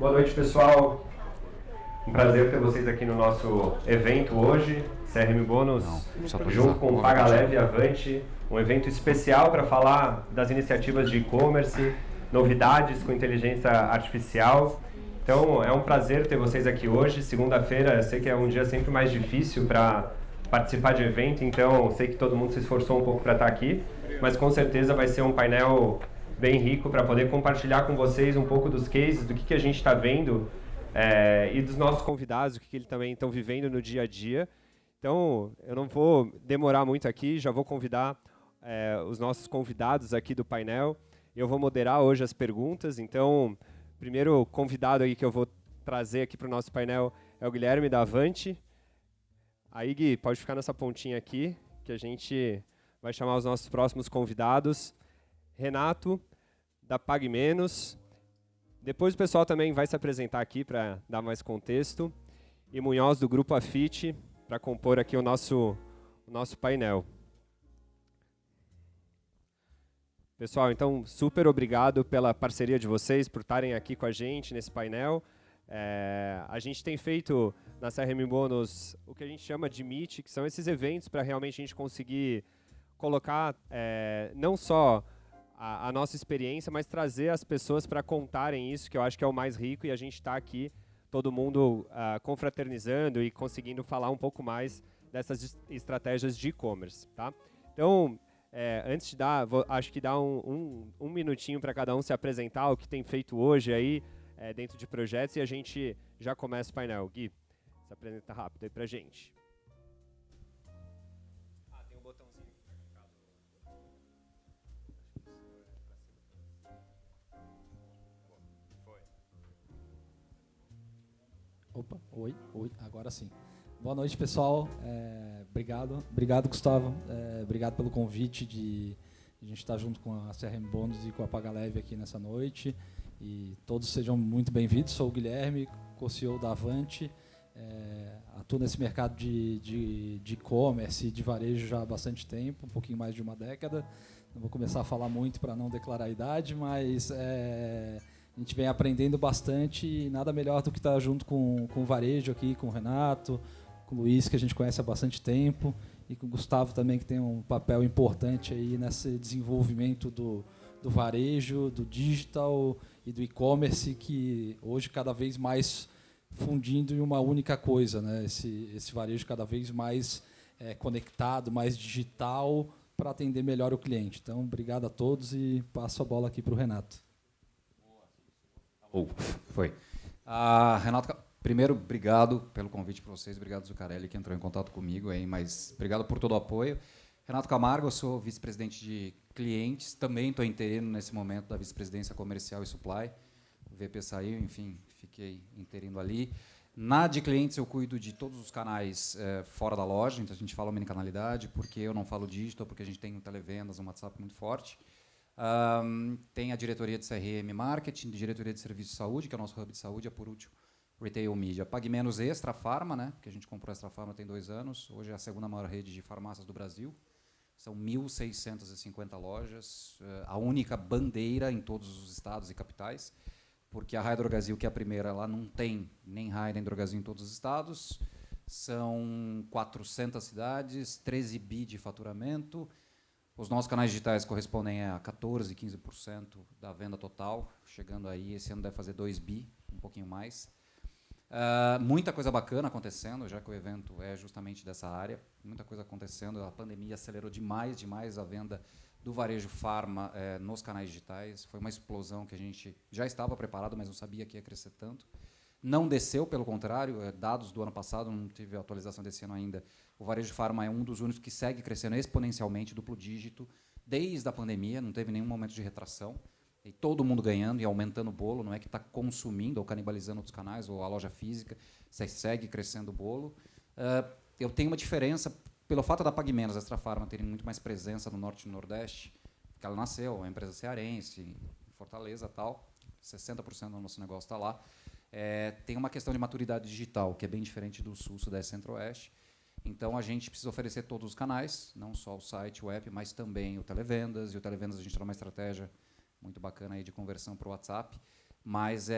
Boa noite, pessoal. Um prazer ter vocês aqui no nosso evento hoje, CRM Bônus, junto com o PagaLeve e Avante, um evento especial para falar das iniciativas de e-commerce, novidades com inteligência artificial. Então, é um prazer ter vocês aqui hoje. Segunda-feira, eu sei que é um dia sempre mais difícil para participar de evento, então sei que todo mundo se esforçou um pouco para estar aqui, mas com certeza vai ser um painel bem rico para poder compartilhar com vocês um pouco dos cases, do que a gente está vendo e dos nossos convidados, o que eles também estão vivendo no dia a dia. Então, eu não vou demorar muito aqui, já vou convidar os nossos convidados aqui do painel. Eu vou moderar hoje as perguntas, então, o primeiro convidado aí que eu vou trazer aqui para o nosso painel é o Guilherme da Avante. Aí, Gui, pode ficar nessa pontinha aqui, que a gente vai chamar os nossos próximos convidados. Renato, da Pague Menos. Depois o pessoal também vai se apresentar aqui para dar mais contexto. E Munhoz, do Grupo Afit, para compor aqui o nosso painel. Pessoal, então, super obrigado pela parceria de vocês, por estarem aqui com a gente nesse painel. A gente tem feito na CRM Bônus o que a gente chama de Meet, que são esses eventos para realmente a gente conseguir colocar não só a nossa experiência, mas trazer as pessoas para contarem isso, que eu acho que é o mais rico, e a gente está aqui, todo mundo confraternizando e conseguindo falar um pouco mais dessas estratégias de e-commerce. Tá? Então, antes de dar, acho que dá um minutinho para cada um se apresentar, o que tem feito hoje aí, dentro de projetos, e a gente já começa o painel. Gui, se apresenta rápido aí para a gente. Tem um botãozinho aqui para clicar. Opa, oi, agora sim. Boa noite, pessoal. Obrigado, Gustavo. Obrigado pelo convite de a gente estar junto com a CRM Bônus e com a PagaLeve aqui nessa noite. E todos sejam muito bem-vindos. Sou o Guilherme, co-CEO da Avante. Atuo nesse mercado de e-commerce e de varejo já há bastante tempo, um pouquinho mais de uma década. Não vou começar a falar muito para não declarar a idade, mas a gente vem aprendendo bastante e nada melhor do que estar junto com o varejo aqui, com o Renato, com o Luiz, que a gente conhece há bastante tempo, e com o Gustavo também, que tem um papel importante aí nesse desenvolvimento do varejo, do digital e do e-commerce, que hoje cada vez mais fundindo em uma única coisa, né? Esse varejo cada vez mais conectado, mais digital, para atender melhor o cliente. Então, obrigado a todos e passo a bola aqui para o Renato. Foi. Renato, primeiro, obrigado pelo convite para vocês, obrigado Zucarelli que entrou em contato comigo, aí, mas obrigado por todo o apoio. Renato Camargo, eu sou vice-presidente de clientes, também estou interino nesse momento da vice-presidência comercial e supply. O VP saiu, enfim, fiquei interino ali. Na de clientes eu cuido de todos os canais fora da loja, então a gente fala omnicanalidade, porque eu não falo digital, porque a gente tem um televendas, um WhatsApp muito forte. Tem a diretoria de CRM Marketing, diretoria de Serviço de Saúde, que é o nosso hub de saúde, é por último, Retail Media. Pague Menos Extra Pharma, né, que a gente comprou a Extra Pharma tem 2 anos, hoje é a segunda maior rede de farmácias do Brasil. São 1.650 lojas, a única bandeira em todos os estados e capitais, porque a Raia Drogasil, que é a primeira, ela não tem nem Raia nem Drogasil em todos os estados. São 400 cidades, 13 bi de faturamento. Os nossos canais digitais correspondem a 14%, 15% da venda total, chegando aí, esse ano deve fazer 2 bi, um pouquinho mais. Muita coisa bacana acontecendo, já que o evento é justamente dessa área. Muita coisa acontecendo, a pandemia acelerou demais a venda do varejo farma nos canais digitais. Foi uma explosão que a gente já estava preparado, mas não sabia que ia crescer tanto. Não desceu, pelo contrário, dados do ano passado, não tive atualização desse ano ainda. O varejo farma é um dos únicos que segue crescendo exponencialmente, duplo dígito, desde a pandemia, não teve nenhum momento de retração. E todo mundo ganhando e aumentando o bolo, não é que está consumindo ou canibalizando outros canais, ou a loja física, segue crescendo o bolo. Eu tenho uma diferença, pelo fato da Pague Menos, a Extra Pharma, terem muito mais presença no Norte e no Nordeste, porque ela nasceu, é uma empresa cearense, em Fortaleza e tal, 60% do nosso negócio está lá. Tem uma questão de maturidade digital, que é bem diferente do Sul, Sudeste e Centro-Oeste. Então, a gente precisa oferecer todos os canais, não só o site, o app, mas também o televendas. E o televendas a gente está numa estratégia muito bacana aí de conversão para o WhatsApp. mas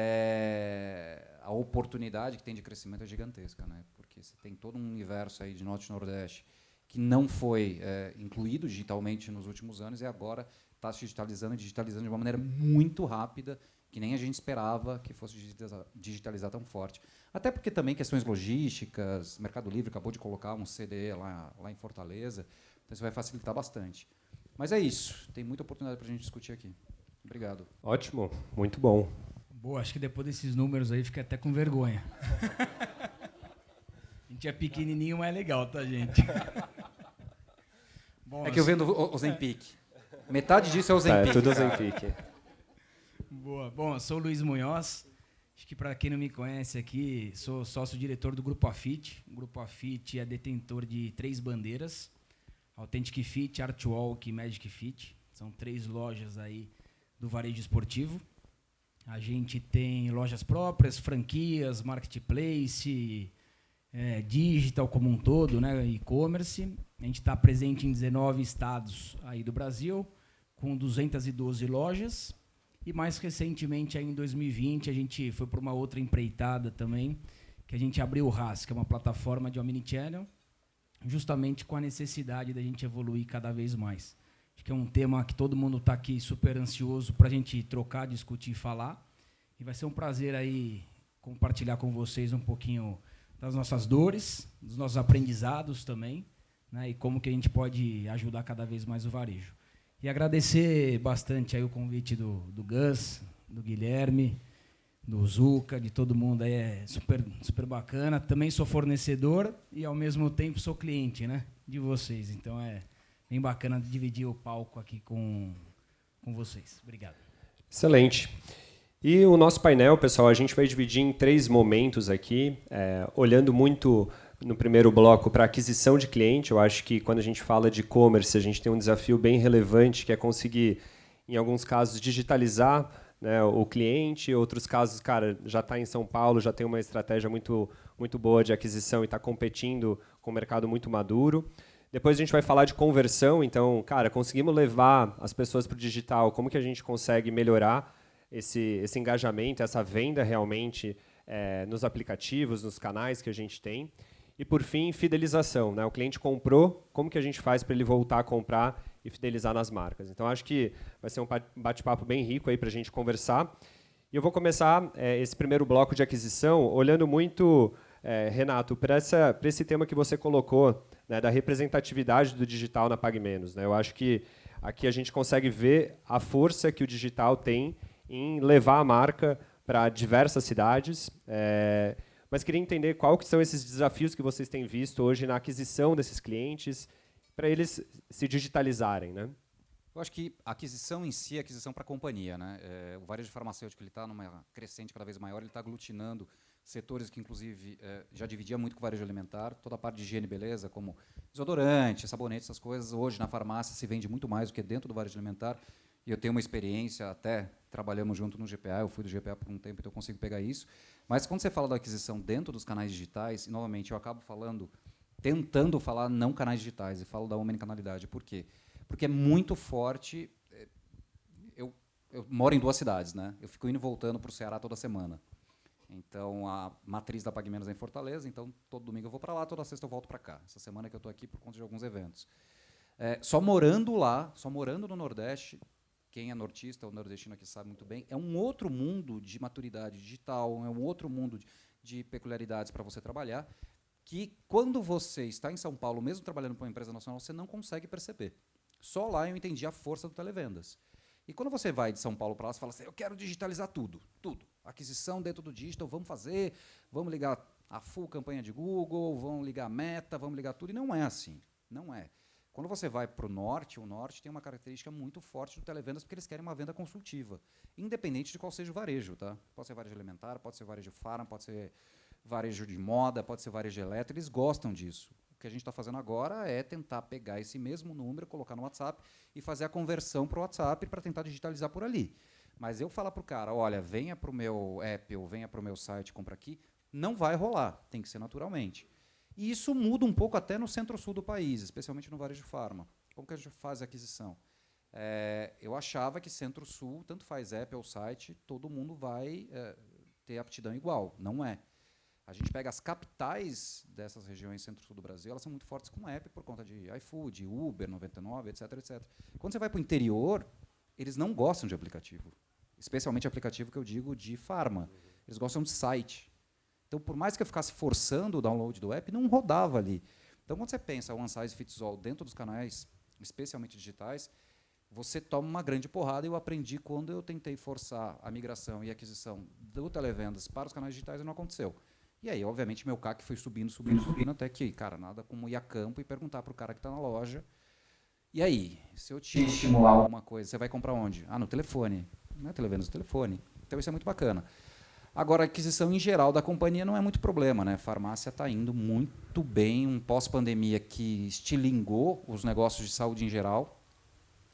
a oportunidade que tem de crescimento é gigantesca, né? Porque você tem todo um universo aí de Norte e Nordeste que não foi incluído digitalmente nos últimos anos e agora está se digitalizando de uma maneira muito rápida, que nem a gente esperava que fosse digitalizar tão forte. Até porque também questões logísticas, Mercado Livre acabou de colocar um CDE lá em Fortaleza, então isso vai facilitar bastante. Mas é isso, tem muita oportunidade para a gente discutir aqui. Obrigado. Ótimo, muito bom. Boa, acho que depois desses números aí fica até com vergonha. A gente é pequenininho, mas é legal, tá, gente? Bom, é que eu vendo o Ozempic. Metade disso é o Ozempic. É tudo Ozempic. Boa. Bom, eu sou o Luiz Munhoz. Acho que para quem não me conhece aqui, sou sócio-diretor do Grupo Afit. O Grupo Afit é detentor de 3 bandeiras: Authentic Fit, Artwalk e Magic Fit. São 3 lojas aí do varejo esportivo. A gente tem lojas próprias, franquias, marketplace, digital como um todo, né, e-commerce. A gente está presente em 19 estados aí do Brasil, com 212 lojas. E mais recentemente, aí em 2020, a gente foi para uma outra empreitada também, que a gente abriu o RAS, que é uma plataforma de omnichannel, justamente com a necessidade da gente evoluir cada vez mais. Acho que é um tema que todo mundo está aqui super ansioso para a gente trocar, discutir e falar. E vai ser um prazer aí compartilhar com vocês um pouquinho das nossas dores, dos nossos aprendizados também, né, e como que a gente pode ajudar cada vez mais o varejo. E agradecer bastante aí o convite do Gus, do Guilherme, do Zuca, de todo mundo aí, é super, super bacana. Também sou fornecedor e, ao mesmo tempo, sou cliente, né, de vocês. Então, é bem bacana dividir o palco aqui com vocês. Obrigado. Excelente. E o nosso painel, pessoal, a gente vai dividir em 3 momentos aqui, olhando muito no primeiro bloco para aquisição de cliente. Eu acho que quando a gente fala de e-commerce, a gente tem um desafio bem relevante, que é conseguir, em alguns casos, digitalizar, né, o cliente. Em outros casos, cara, já está em São Paulo, já tem uma estratégia muito, muito boa de aquisição e está competindo com um mercado muito maduro. Depois a gente vai falar de conversão. Então, cara, conseguimos levar as pessoas para o digital, como que a gente consegue melhorar esse engajamento, essa venda realmente nos aplicativos, nos canais que a gente tem. E, por fim, fidelização, né? O cliente comprou, como que a gente faz para ele voltar a comprar e fidelizar nas marcas? Então, acho que vai ser um bate-papo bem rico aí para a gente conversar. E eu vou começar esse primeiro bloco de aquisição olhando muito, Renato, para esse tema que você colocou, né, da representatividade do digital na PagMenos, né? Eu acho que aqui a gente consegue ver a força que o digital tem em levar a marca para diversas cidades. Mas queria entender qual que são esses desafios que vocês têm visto hoje na aquisição desses clientes para eles se digitalizarem, né? Eu acho que a aquisição em si é aquisição para a companhia, né? O varejo farmacêutico está numa crescente cada vez maior, ele está aglutinando setores que, inclusive, já dividia muito com o varejo alimentar. Toda a parte de higiene e beleza, como desodorante, sabonete, essas coisas, hoje na farmácia se vende muito mais do que dentro do varejo alimentar. E eu tenho uma experiência, até trabalhamos junto no GPA, eu fui do GPA por um tempo, então eu consigo pegar isso. Mas quando você fala da aquisição dentro dos canais digitais, e novamente eu acabo tentando falar não canais digitais, e falo da omnicanalidade. Por quê? Porque é muito forte. Eu moro em 2 cidades, né? Eu fico indo e voltando para o Ceará toda semana. Então, a matriz da PagMenos é em Fortaleza, então todo domingo eu vou para lá, toda sexta eu volto para cá. Essa semana que eu estou aqui por conta de alguns eventos. Só morando lá, só morando no Nordeste, quem é nortista ou nordestino aqui sabe muito bem, é um outro mundo de maturidade digital, é um outro mundo de peculiaridades para você trabalhar, que quando você está em São Paulo, mesmo trabalhando para uma empresa nacional, você não consegue perceber. Só lá eu entendi a força do televendas. E quando você vai de São Paulo para lá, você fala assim, eu quero digitalizar tudo. Aquisição dentro do digital, vamos ligar a full campanha de Google, vamos ligar a Meta, vamos ligar tudo. E não é assim, não é. Quando você vai para o Norte tem uma característica muito forte do televendas, porque eles querem uma venda consultiva, independente de qual seja o varejo. Tá? Pode ser varejo alimentar, pode ser varejo farm, pode ser varejo de moda, pode ser varejo elétrico, eles gostam disso. O que a gente está fazendo agora é tentar pegar esse mesmo número, colocar no WhatsApp e fazer a conversão para o WhatsApp para tentar digitalizar por ali. Mas eu falar para o cara, olha, venha para o meu app ou venha para o meu site, compra aqui, não vai rolar, tem que ser naturalmente. E isso muda um pouco até no centro-sul do país, especialmente no varejo farma. Como que a gente faz a aquisição? eu achava que Centro-Sul, tanto faz app ou site, todo mundo vai ter aptidão igual. Não é. A gente pega as capitais dessas regiões Centro-Sul do Brasil, elas são muito fortes com app por conta de iFood, Uber, 99, etc, etc. Quando você vai para o interior, eles não gostam de aplicativo. Especialmente aplicativo que eu digo de farma. Eles gostam de site. Então, por mais que eu ficasse forçando o download do app, não rodava ali. Então, quando você pensa One Size Fits All dentro dos canais, especialmente digitais, você toma uma grande porrada. Eu aprendi quando eu tentei forçar a migração e aquisição do televendas para os canais digitais e não aconteceu. E aí, obviamente, meu CAC foi subindo, até que, cara, nada como ir a campo e perguntar para o cara que está na loja. E aí, se eu te estimular alguma coisa, você vai comprar onde? No telefone. Não é televendas, no telefone. Então, isso é muito bacana. Agora, a aquisição em geral da companhia não é muito problema, né? Farmácia está indo muito bem, um pós-pandemia que estilingou os negócios de saúde em geral.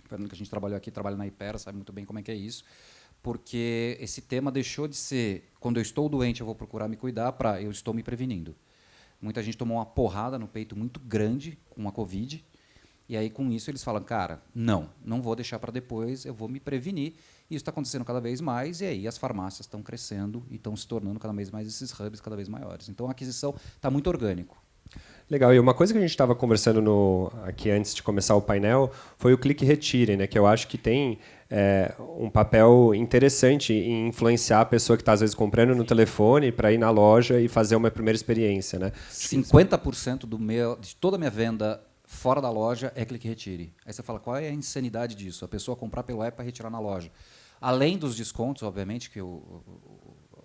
Que a gente trabalhou aqui, trabalha na Hypera, sabe muito bem como é que é isso. Porque esse tema deixou de ser, quando eu estou doente, eu vou procurar me cuidar, para eu estou me prevenindo. Muita gente tomou uma porrada no peito muito grande com a Covid, e aí, com isso, eles falam, cara, não vou deixar para depois, eu vou me prevenir. E isso está acontecendo cada vez mais, e aí as farmácias estão crescendo e estão se tornando cada vez mais esses hubs cada vez maiores. Então, a aquisição está muito orgânico. Legal. E uma coisa que a gente estava conversando aqui antes de começar o painel foi o Clique Retire, né, que eu acho que tem um papel interessante em influenciar a pessoa que está, às vezes, comprando no telefone para ir na loja e fazer uma primeira experiência. Né? 50% de toda a minha venda fora da loja é Clique Retire. Aí você fala, qual é a insanidade disso? A pessoa comprar pelo app para retirar na loja. Além dos descontos, obviamente, que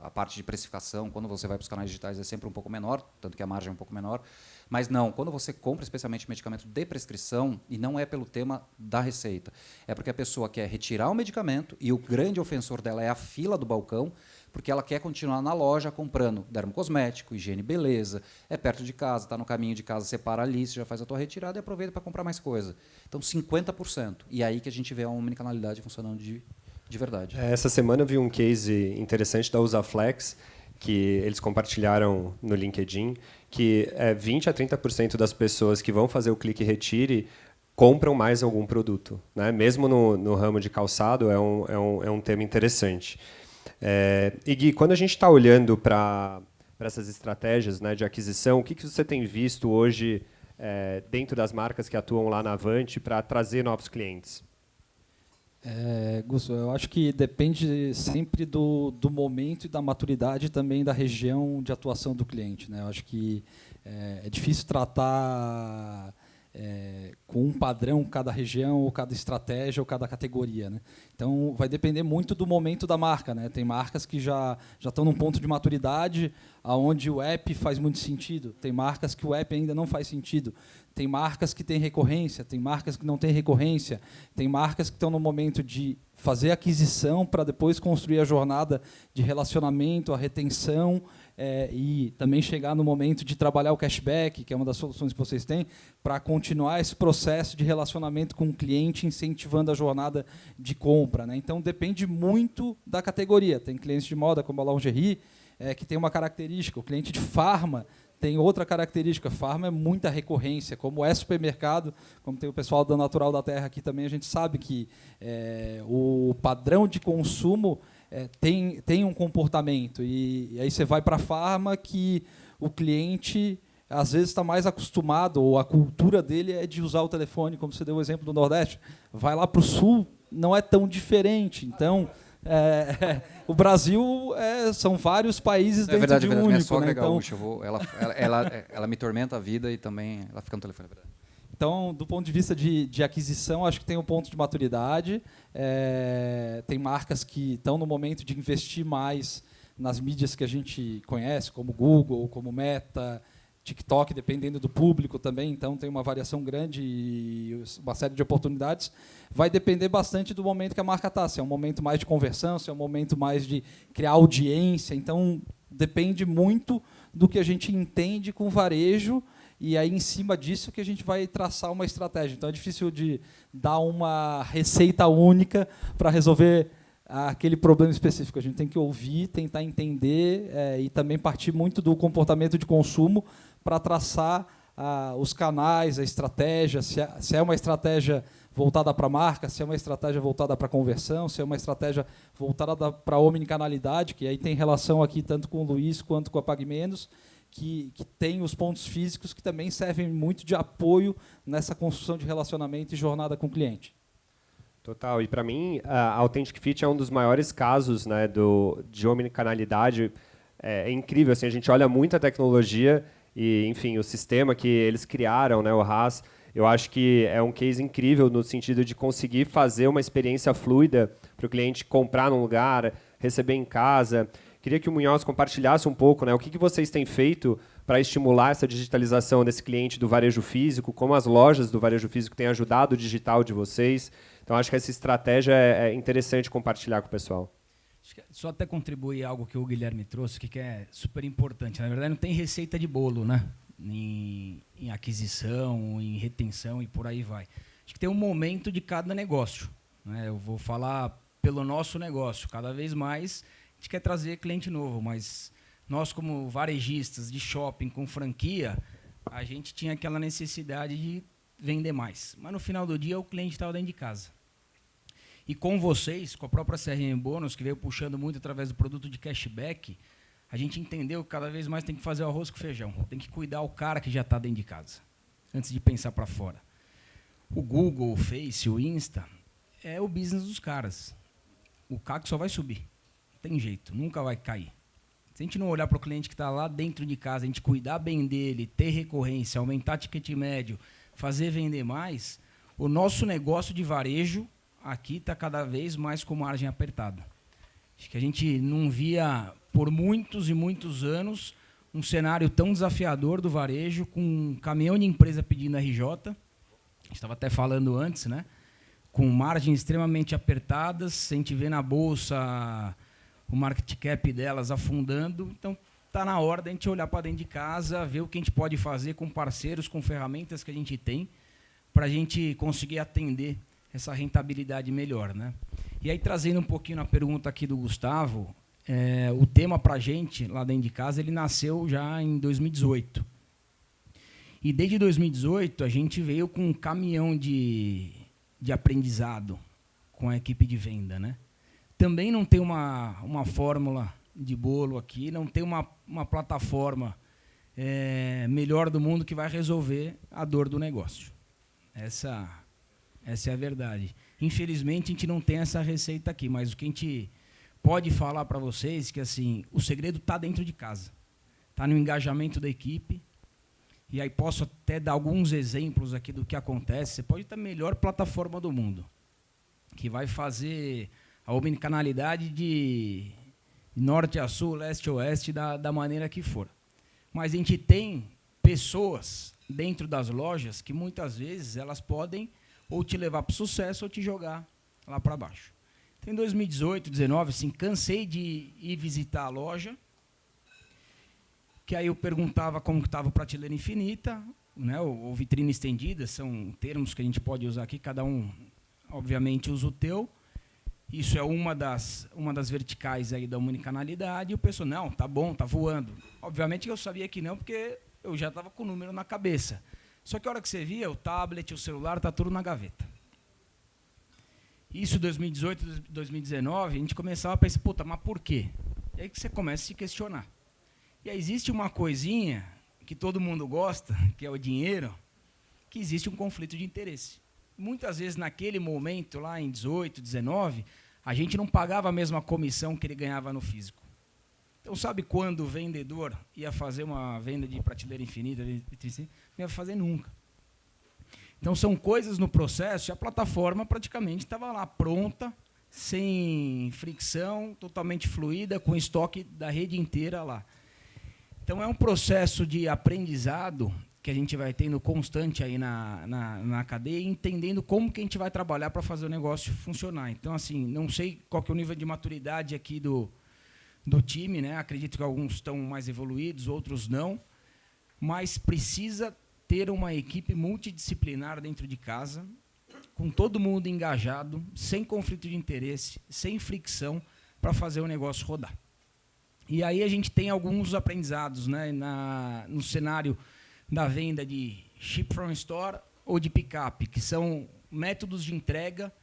a parte de precificação, quando você vai para os canais digitais, é sempre um pouco menor, tanto que a margem é um pouco menor. Mas não, quando você compra especialmente medicamento de prescrição, e não é pelo tema da receita, é porque a pessoa quer retirar o medicamento e o grande ofensor dela é a fila do balcão, porque ela quer continuar na loja comprando dermocosmético, higiene e beleza, é perto de casa, está no caminho de casa, você para ali, você já faz a tua retirada e aproveita para comprar mais coisa. Então, 50%. E aí que a gente vê a omnicanalidade funcionando de verdade. Essa semana eu vi um case interessante da Usaflex, que eles compartilharam no LinkedIn, que 20% a 30% das pessoas que vão fazer o clique retire compram mais algum produto. Né? Mesmo no ramo de calçado, é um tema interessante. E Gui, quando a gente está olhando para essas estratégias, né, de aquisição, o que você tem visto hoje dentro das marcas que atuam lá na Avante para trazer novos clientes? Gusto, eu acho que depende sempre do momento e da maturidade também da região de atuação do cliente. Né? Eu acho que é difícil tratar com um padrão cada região, ou cada estratégia, ou cada categoria. Né? Então, vai depender muito do momento da marca. Né? Tem marcas que já estão num ponto de maturidade onde o app faz muito sentido. Tem marcas que o app ainda não faz sentido. Tem marcas que têm recorrência, tem marcas que não têm recorrência, tem marcas que estão no momento de fazer aquisição para depois construir a jornada de relacionamento, a retenção, e também chegar no momento de trabalhar o cashback, que é uma das soluções que vocês têm, para continuar esse processo de relacionamento com o cliente, incentivando a jornada de compra. Né? Então, depende muito da categoria. Tem clientes de moda, como a lingerie, que tem uma característica. O cliente de farma tem outra característica. Farma é muita recorrência. Como é supermercado, como tem o pessoal da Natural da Terra aqui também, a gente sabe que o padrão de consumo tem um comportamento. E aí você vai para a farma que o cliente, às vezes, está mais acostumado, ou a cultura dele é de usar o telefone, como você deu o exemplo do Nordeste. Vai lá para o Sul, não é tão diferente. Então, o Brasil são vários países dentro de um único. Minha sogra é então, gaúcha, ela me tormenta a vida e também ela fica no telefone. É verdade. Então, do ponto de vista de aquisição, acho que tem um ponto de maturidade. Tem marcas que estão no momento de investir mais nas mídias que a gente conhece, como Google, como Meta, TikTok, dependendo do público também. Então, tem uma variação grande e uma série de oportunidades. Vai depender bastante do momento que a marca está. Se é um momento mais de conversão, se é um momento mais de criar audiência. Então, depende muito do que a gente entende com varejo. E aí, em cima disso, que a gente vai traçar uma estratégia. Então, é difícil de dar uma receita única para resolver aquele problema específico. A gente tem que ouvir, tentar entender e também partir muito do comportamento de consumo para traçar os canais, a estratégia, se é uma estratégia voltada para a marca, se é uma estratégia voltada para a conversão, se é uma estratégia voltada para a omnicanalidade, que aí tem relação aqui tanto com o Luiz quanto com a PagMenos, que tem os pontos físicos que também servem muito de apoio nessa construção de relacionamento e jornada com o cliente. Total. E para mim, a Authentic Fit é um dos maiores casos, né, de omnicanalidade. É incrível, assim, a gente olha muito a tecnologia e, enfim, o sistema que eles criaram, né, o RaaS, eu acho que é um case incrível no sentido de conseguir fazer uma experiência fluida para o cliente comprar num lugar, receber em casa. Queria que o Munhoz compartilhasse um pouco, né, o que vocês têm feito para estimular essa digitalização desse cliente do varejo físico, como as lojas do varejo físico têm ajudado o digital de vocês. Então, acho que essa estratégia é interessante compartilhar com o pessoal. Só até contribuir algo que o Guilherme trouxe, que é super importante. Na verdade, não tem receita de bolo, né? Em aquisição, em retenção e por aí vai. Acho que tem um momento de cada negócio, né? Eu vou falar pelo nosso negócio. Cada vez mais a gente quer trazer cliente novo, mas nós, como varejistas de shopping com franquia, a gente tinha aquela necessidade de vender mais. Mas no final do dia o cliente estava dentro de casa. E com vocês, com a própria CRM Bônus, que veio puxando muito através do produto de cashback, a gente entendeu que cada vez mais tem que fazer o arroz com feijão. Tem que cuidar o cara que já está dentro de casa, antes de pensar para fora. O Google, o Face, o Insta, é o business dos caras. O CAC só vai subir. Não tem jeito, nunca vai cair. Se a gente não olhar para o cliente que está lá dentro de casa, a gente cuidar bem dele, ter recorrência, aumentar ticket médio, fazer vender mais, o nosso negócio de varejo aqui está cada vez mais com margem apertada. Acho que a gente não via, por muitos e muitos anos, um cenário tão desafiador do varejo, com um caminhão de empresa pedindo RJ, a gente estava até falando antes, né? Com margens extremamente apertadas, a gente vê na bolsa o market cap delas afundando, então está na hora da gente olhar para dentro de casa, ver o que a gente pode fazer com parceiros, com ferramentas que a gente tem, para a gente conseguir atender essa rentabilidade melhor, né? E aí, trazendo um pouquinho na pergunta aqui do Gustavo, o tema para a gente, lá dentro de casa, ele nasceu já em 2018. E desde 2018, a gente veio com um caminhão de aprendizado com a equipe de venda, né? Também não tem uma fórmula de bolo aqui, não tem uma plataforma melhor do mundo que vai resolver a dor do negócio. Essa é a verdade. Infelizmente, a gente não tem essa receita aqui, mas o que a gente pode falar para vocês é que assim, o segredo está dentro de casa. Está no engajamento da equipe. E aí posso até dar alguns exemplos aqui do que acontece. Você pode ter a melhor plataforma do mundo, que vai fazer a omnicanalidade de norte a sul, leste a oeste, da maneira que for. Mas a gente tem pessoas dentro das lojas que, muitas vezes, elas podem ou te levar para o sucesso ou te jogar lá para baixo. Então, em 2018, 2019, assim, cansei de ir visitar a loja, que aí eu perguntava como estava o prateleira infinita, né, ou vitrine estendida, são termos que a gente pode usar aqui, cada um, obviamente, usa o teu. Isso é uma das verticais aí da omnicanalidade, e o pessoal, não, tá bom, tá voando. Obviamente que eu sabia que não, porque eu já estava com o número na cabeça. Só que a hora que você via, o tablet, o celular, tá tudo na gaveta. Isso, 2018, 2019, a gente começava a pensar, puta, mas por quê? E aí que você começa a se questionar. E aí existe uma coisinha que todo mundo gosta, que é o dinheiro, que existe um conflito de interesse. Muitas vezes, naquele momento, lá em 18, 19, a gente não pagava a mesma comissão que ele ganhava no físico. Então, sabe quando o vendedor ia fazer uma venda de prateleira infinita, não ia fazer nunca. Então, são coisas no processo, e a plataforma praticamente estava lá, pronta, sem fricção, totalmente fluida, com estoque da rede inteira lá. Então, é um processo de aprendizado que a gente vai tendo constante aí na cadeia, entendendo como que a gente vai trabalhar para fazer o negócio funcionar. Então, assim, não sei qual que é o nível de maturidade aqui do time, né? Acredito que alguns estão mais evoluídos, outros não, mas precisa ter uma equipe multidisciplinar dentro de casa, com todo mundo engajado, sem conflito de interesse, sem fricção, para fazer o negócio rodar. E aí a gente tem alguns aprendizados, né, no cenário da venda de ship from store ou de pick-up, que são métodos de entrega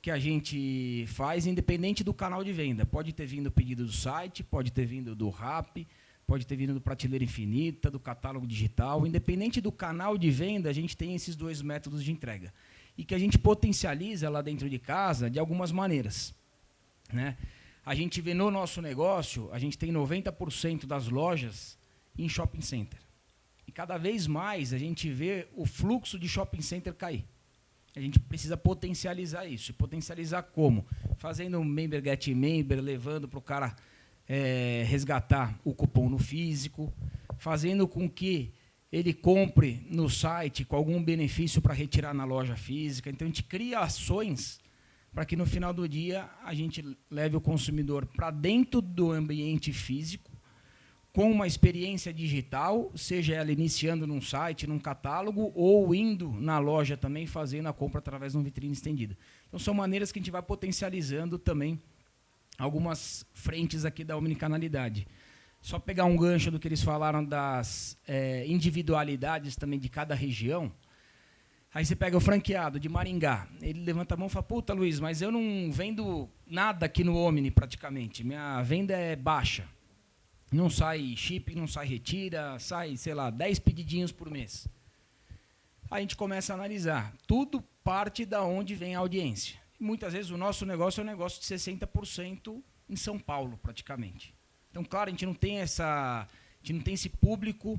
que a gente faz independente do canal de venda. Pode ter vindo o pedido do site, pode ter vindo do Rappi, pode ter vindo do Prateleira Infinita, do catálogo digital. Independente do canal de venda, a gente tem esses 2 métodos de entrega. E que a gente potencializa lá dentro de casa de algumas maneiras, né? A gente vê no nosso negócio, a gente tem 90% das lojas em shopping center. E cada vez mais a gente vê o fluxo de shopping center cair. A gente precisa potencializar isso. E potencializar como? Fazendo um member get member, levando para o cara resgatar o cupom no físico, fazendo com que ele compre no site com algum benefício para retirar na loja física. Então, a gente cria ações para que, no final do dia, a gente leve o consumidor para dentro do ambiente físico, com uma experiência digital, seja ela iniciando num site, num catálogo, ou indo na loja também, fazendo a compra através de uma vitrine estendida. Então, são maneiras que a gente vai potencializando também algumas frentes aqui da omnicanalidade. Só pegar um gancho do que eles falaram das individualidades também de cada região. Aí você pega o franqueado de Maringá, ele levanta a mão e fala, puta, Luiz, mas eu não vendo nada aqui no Omni praticamente, minha venda é baixa. Não sai chip, não sai retira, sai, sei lá, 10 pedidinhos por mês. Aí a gente começa a analisar. Tudo parte da onde vem a audiência. Muitas vezes o nosso negócio é um negócio de 60% em São Paulo, praticamente. Então, claro, a gente não tem esse público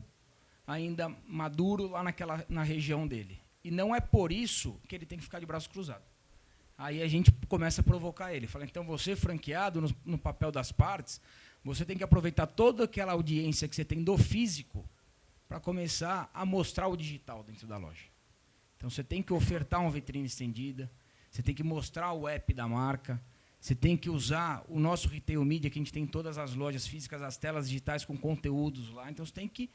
ainda maduro lá na região dele. E não é por isso que ele tem que ficar de braço cruzado. Aí a gente começa a provocar ele. Fala, então, você, franqueado, no papel das partes, você tem que aproveitar toda aquela audiência que você tem do físico para começar a mostrar o digital dentro da loja. Então, você tem que ofertar uma vitrine estendida, você tem que mostrar o app da marca, você tem que usar o nosso retail media, que a gente tem em todas as lojas físicas, as telas digitais com conteúdos lá. Então, você tem que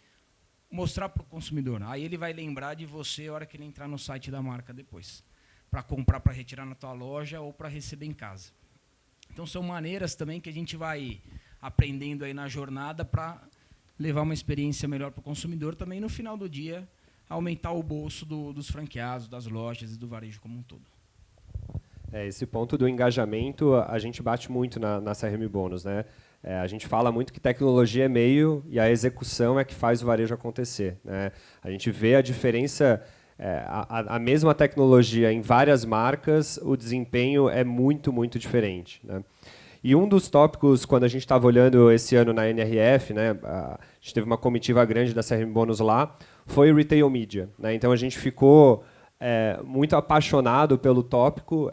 mostrar para o consumidor. Aí ele vai lembrar de você a hora que ele entrar no site da marca depois, para comprar, para retirar na tua loja ou para receber em casa. Então, são maneiras também que a gente vai aprendendo aí na jornada para levar uma experiência melhor para o consumidor, também no final do dia aumentar o bolso dos franqueados, das lojas e do varejo como um todo. Esse ponto do engajamento a gente bate muito na CRM Bônus, né? A gente fala muito que tecnologia é meio e a execução é que faz o varejo acontecer, né? A gente vê a diferença, a mesma tecnologia em várias marcas, o desempenho é muito, muito diferente, né? E um dos tópicos, quando a gente estava olhando esse ano na NRF, né, a gente teve uma comitiva grande da CRM Bônus lá, foi o Retail Media, né? Então, a gente ficou muito apaixonado pelo tópico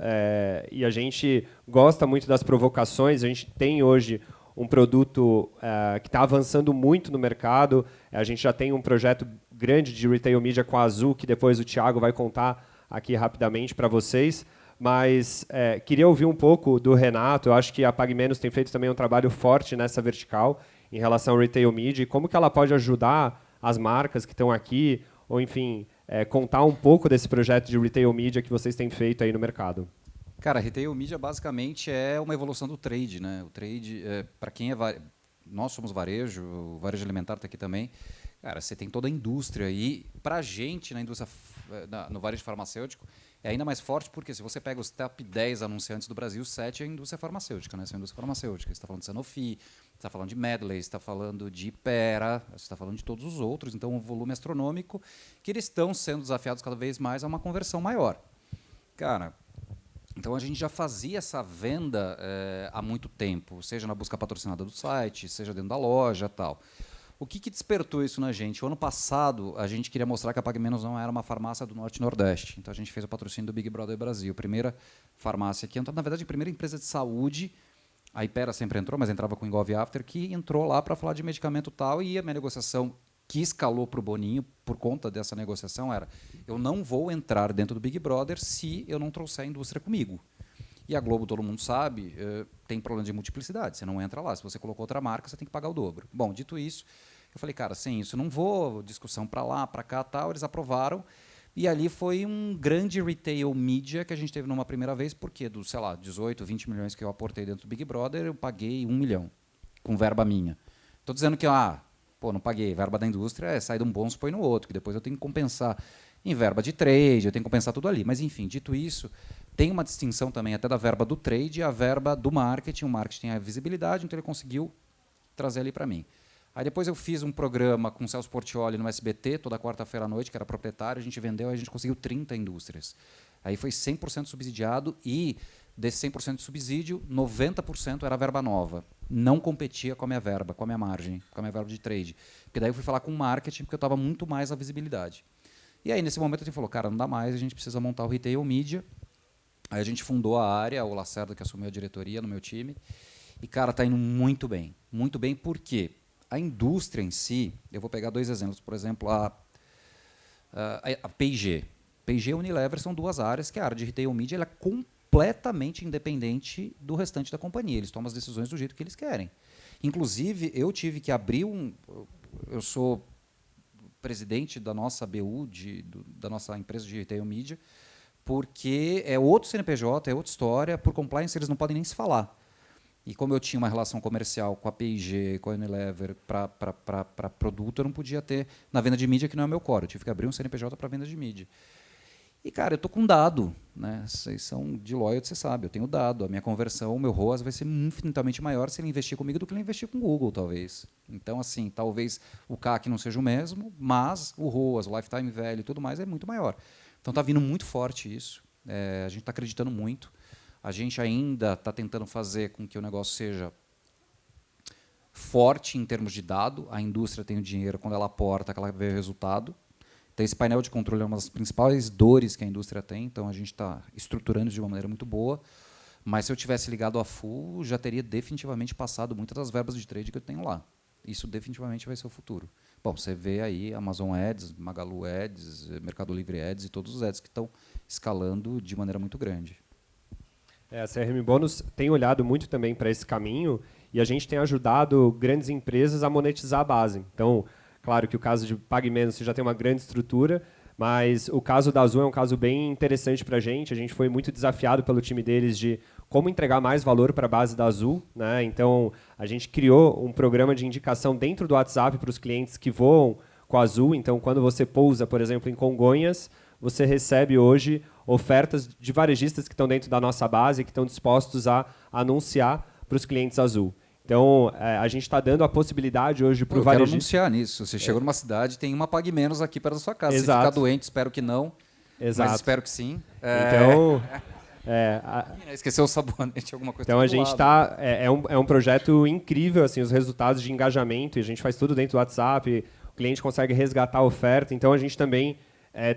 e a gente gosta muito das provocações. A gente tem hoje um produto que está avançando muito no mercado. A gente já tem um projeto grande de Retail Media com a Azul, que depois o Thiago vai contar aqui rapidamente para vocês. Mas queria ouvir um pouco do Renato. Eu acho que a PagMenos tem feito também um trabalho forte nessa vertical em relação ao Retail Media. E como que ela pode ajudar as marcas que estão aqui, ou enfim, contar um pouco desse projeto de Retail Media que vocês têm feito aí no mercado. Cara, Retail Media basicamente é uma evolução do trade, né? O trade, para quem nós somos varejo, o varejo alimentar está aqui também. Cara, você tem toda a indústria e para a gente na indústria, no varejo farmacêutico, é ainda mais forte porque se você pega os top 10 anunciantes do Brasil, 7 é a indústria farmacêutica, né? Essa é a indústria farmacêutica. Você está falando de Sanofi, você está falando de Medley, você está falando de Ipera, você está falando de todos os outros. Então, um volume astronômico que eles estão sendo desafiados cada vez mais a uma conversão maior. Cara, então a gente já fazia essa venda há muito tempo, seja na busca patrocinada do site, seja dentro da loja e tal. O que despertou isso na gente? O ano passado, a gente queria mostrar que a PagMenos não era uma farmácia do Norte e Nordeste. Então, a gente fez o patrocínio do Big Brother Brasil. Primeira farmácia que entrou, na verdade, a primeira empresa de saúde. A Ipera sempre entrou, mas entrava com o Engov After, que entrou lá para falar de medicamento tal. E a minha negociação, que escalou para o Boninho, por conta dessa negociação, era: eu não vou entrar dentro do Big Brother se eu não trouxer a indústria comigo. E a Globo, todo mundo sabe, tem problema de multiplicidade. Você não entra lá. Se você colocou outra marca, você tem que pagar o dobro. Bom, dito isso, eu falei, cara, sem isso, não vou, discussão para lá, para cá, tal. Eles aprovaram. E ali foi um grande retail media que a gente teve numa primeira vez, porque dos, sei lá, 18, 20 milhões que eu aportei dentro do Big Brother, eu paguei 1 milhão, com verba minha. Estou dizendo que Pô, não paguei. Verba da indústria é sair de um bolso e põe no outro, que depois eu tenho que compensar em verba de trade, eu tenho que compensar tudo ali. Mas, enfim, dito isso, tem uma distinção também até da verba do trade e a verba do marketing. O marketing tem a visibilidade, então ele conseguiu trazer ali para mim. Aí depois eu fiz um programa com o Celso Portiolli no SBT, toda quarta-feira à noite, que era proprietário, a gente vendeu, a gente conseguiu 30 indústrias. Aí foi 100% subsidiado e desse 100% de subsídio, 90% era verba nova. Não competia com a minha verba, com a minha margem, com a minha verba de trade. Porque daí eu fui falar com o marketing, porque eu estava muito mais na visibilidade. E aí, nesse momento, a gente falou, cara, não dá mais, a gente precisa montar o Retail Media. Aí a gente fundou a área, o Lacerda, que assumiu a diretoria no meu time. E, cara, está indo muito bem. Muito bem, por quê? A indústria em si, eu vou pegar 2 exemplos. Por exemplo, a P&G. P&G e Unilever são 2 áreas que a área de Retail Media ela é completamente independente do restante da companhia. Eles tomam as decisões do jeito que eles querem. Inclusive, eu tive que abrir eu sou presidente da nossa BU, da nossa empresa de Retail Media, porque é outro CNPJ, é outra história. Por compliance, eles não podem nem se falar. E como eu tinha uma relação comercial com a P&G, com a Unilever, para produto, eu não podia ter na venda de mídia, que não é o meu core. Eu tive que abrir um CNPJ para venda de mídia. E, cara, eu estou com dado. Né? Vocês são de Deloitte, você sabe. Eu tenho dado. A minha conversão, o meu ROAS vai ser infinitamente maior se ele investir comigo do que ele investir com o Google, talvez. Então, assim, talvez o CAC não seja o mesmo, mas o ROAS, o Lifetime Value e tudo mais é muito maior. Então, está vindo muito forte isso. A gente está acreditando muito. A gente ainda está tentando fazer com que o negócio seja forte em termos de dado. A indústria tem o dinheiro, quando ela aporta, que ela vê o resultado. Então, esse painel de controle é uma das principais dores que a indústria tem. Então, a gente está estruturando isso de uma maneira muito boa. Mas, se eu tivesse ligado a full, já teria definitivamente passado muitas das verbas de trade que eu tenho lá. Isso definitivamente vai ser o futuro. Bom, você vê aí Amazon Ads, Magalu Ads, Mercado Livre Ads e todos os ads que estão escalando de maneira muito grande. A CRM Bônus tem olhado muito também para esse caminho e a gente tem ajudado grandes empresas a monetizar a base. Então, claro que o caso de Pague Menos você já tem uma grande estrutura, mas o caso da Azul é um caso bem interessante para a gente. A gente foi muito desafiado pelo time deles de como entregar mais valor para a base da Azul. Né? Então, a gente criou um programa de indicação dentro do WhatsApp para os clientes que voam com a Azul. Então, quando você pousa, por exemplo, em Congonhas, você recebe hoje ofertas de varejistas que estão dentro da nossa base, que estão dispostos a anunciar para os clientes Azul. Então, a gente está dando a possibilidade hoje para o varejista... Eu quero anunciar nisso. Você chegou numa cidade, tem uma Pague Menos aqui perto da sua casa. Exato. Se ficar doente, espero que não. Exato. Mas espero que sim. Então... Esqueceu o sabonete, alguma coisa. Então, a gente está... É um projeto incrível, assim, os resultados de engajamento, e a gente faz tudo dentro do WhatsApp, o cliente consegue resgatar a oferta. Então, a gente também...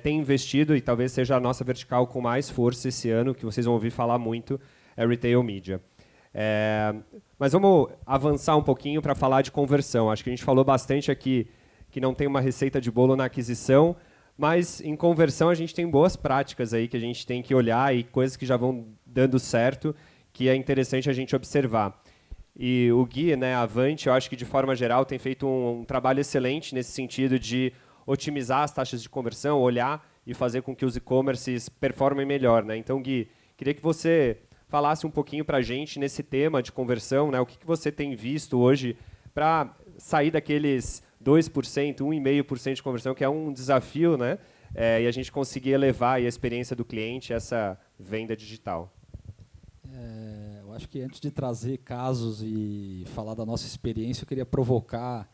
tem investido, e talvez seja a nossa vertical com mais força esse ano, que vocês vão ouvir falar muito, é Retail Media. Mas vamos avançar um pouquinho para falar de conversão. Acho que a gente falou bastante aqui que não tem uma receita de bolo na aquisição, mas em conversão a gente tem boas práticas aí que a gente tem que olhar e coisas que já vão dando certo, que é interessante a gente observar. E o Gui, né, a Avante, eu acho que de forma geral tem feito um trabalho excelente nesse sentido de otimizar as taxas de conversão, olhar e fazer com que os e-commerces performem melhor. Né? Então, Gui, queria que você falasse um pouquinho para a gente nesse tema de conversão, né? O que você tem visto hoje para sair daqueles 2%, 1,5% de conversão, que é um desafio, né? E a gente conseguir elevar a experiência do cliente a essa venda digital. Eu acho que antes de trazer casos e falar da nossa experiência, eu queria provocar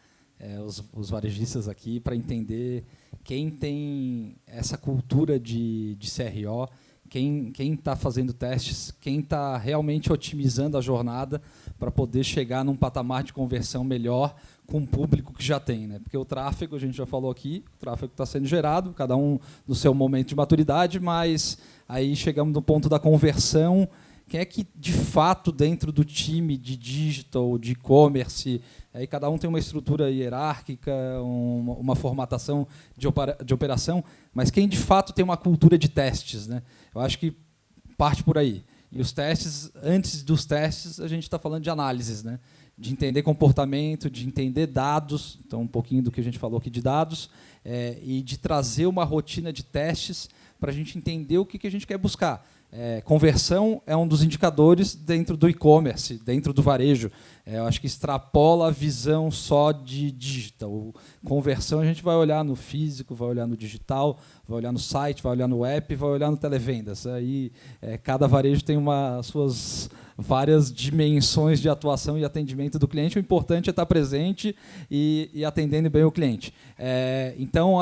os varejistas aqui para entender quem tem essa cultura de CRO, quem está fazendo testes, quem está realmente otimizando a jornada para poder chegar num patamar de conversão melhor com o público que já tem. Né? Porque o tráfego, a gente já falou aqui, o tráfego está sendo gerado, cada um no seu momento de maturidade, mas aí chegamos no ponto da conversão. Quem é que, de fato, dentro do time de digital, de e-commerce, aí cada um tem uma estrutura hierárquica, uma formatação de operação, mas quem, de fato, tem uma cultura de testes? Né? Eu acho que parte por aí. E os testes, antes dos testes, a gente está falando de análises, né? De entender comportamento, de entender dados, então um pouquinho do que a gente falou aqui de dados, e de trazer uma rotina de testes para a gente entender o que a gente quer buscar. Conversão é um dos indicadores dentro do e-commerce, dentro do varejo. Eu acho que extrapola a visão só de digital. Conversão a gente vai olhar no físico, vai olhar no digital, vai olhar no site, vai olhar no app, vai olhar no televendas. Aí cada varejo tem suas várias dimensões de atuação e atendimento do cliente. O importante é estar presente e atendendo bem o cliente. Então,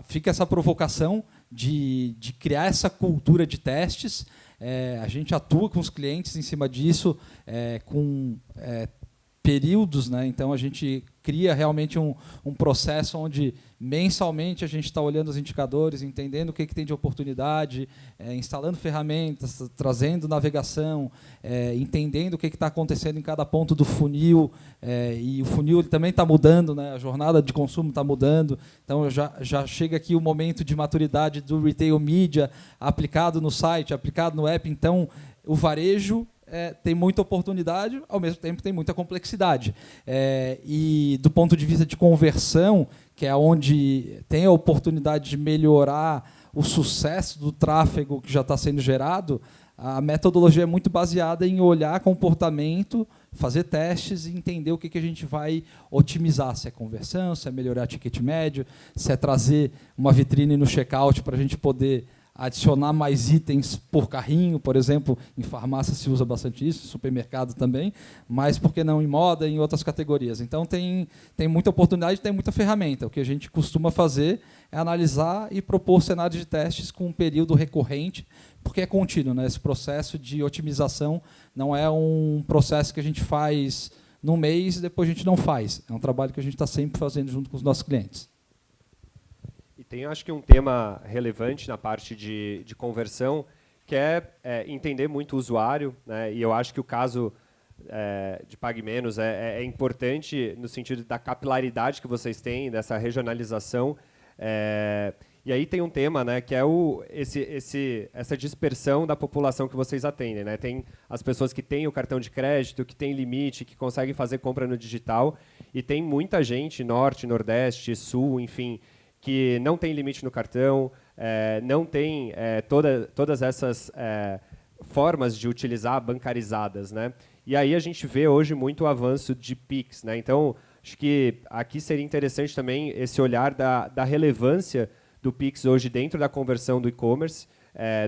fica essa provocação de criar essa cultura de testes. A gente atua com os clientes em cima disso, com períodos, né? Então a gente cria realmente um processo onde mensalmente a gente está olhando os indicadores, entendendo o que tem de oportunidade, instalando ferramentas, trazendo navegação, entendendo o que está acontecendo em cada ponto do funil, e o funil ele também está mudando, né? A jornada de consumo está mudando, então já chega aqui o momento de maturidade do retail media aplicado no site, aplicado no app, então o varejo tem muita oportunidade, ao mesmo tempo tem muita complexidade. E do ponto de vista de conversão, que é onde tem a oportunidade de melhorar o sucesso do tráfego que já está sendo gerado, a metodologia é muito baseada em olhar comportamento, fazer testes e entender o que a gente vai otimizar, se é conversão, se é melhorar ticket médio, se é trazer uma vitrine no checkout para a gente poder adicionar mais itens por carrinho, por exemplo, em farmácia se usa bastante isso, supermercado também, mas por que não em moda e em outras categorias? Então, tem muita oportunidade, tem muita ferramenta. O que a gente costuma fazer é analisar e propor cenários de testes com um período recorrente, porque é contínuo, né? Esse processo de otimização não é um processo que a gente faz num mês e depois a gente não faz. É um trabalho que a gente está sempre fazendo junto com os nossos clientes. E tem, acho que, um tema relevante na parte de conversão, que é entender muito o usuário, né? E eu acho que o caso de PagMenos é importante no sentido da capilaridade que vocês têm, dessa regionalização. E aí tem um tema, né, que é essa dispersão da população que vocês atendem, né? Tem as pessoas que têm o cartão de crédito, que têm limite, que conseguem fazer compra no digital, e tem muita gente, norte, nordeste, sul, enfim, que não tem limite no cartão, não tem todas essas formas de utilizar bancarizadas, né? E aí a gente vê hoje muito o avanço de Pix, né? Então, acho que aqui seria interessante também esse olhar da relevância do Pix hoje dentro da conversão do e-commerce,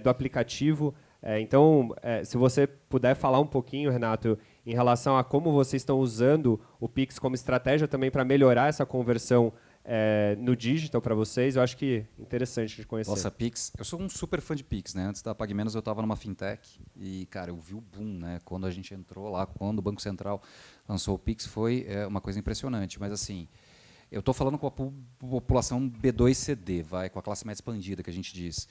do aplicativo. Então, se você puder falar um pouquinho, Renato, em relação a como vocês estão usando o Pix como estratégia também para melhorar essa conversão no digital para vocês, eu acho que é interessante de conhecer. Nossa, Pix, eu sou um super fã de Pix, né? Antes da PagMenos eu estava numa fintech e, cara, eu vi o boom, né? Quando a gente entrou lá, quando o Banco Central lançou o Pix, foi uma coisa impressionante. Mas, assim, eu estou falando com a população B2CD, com a classe média expandida, que a gente diz.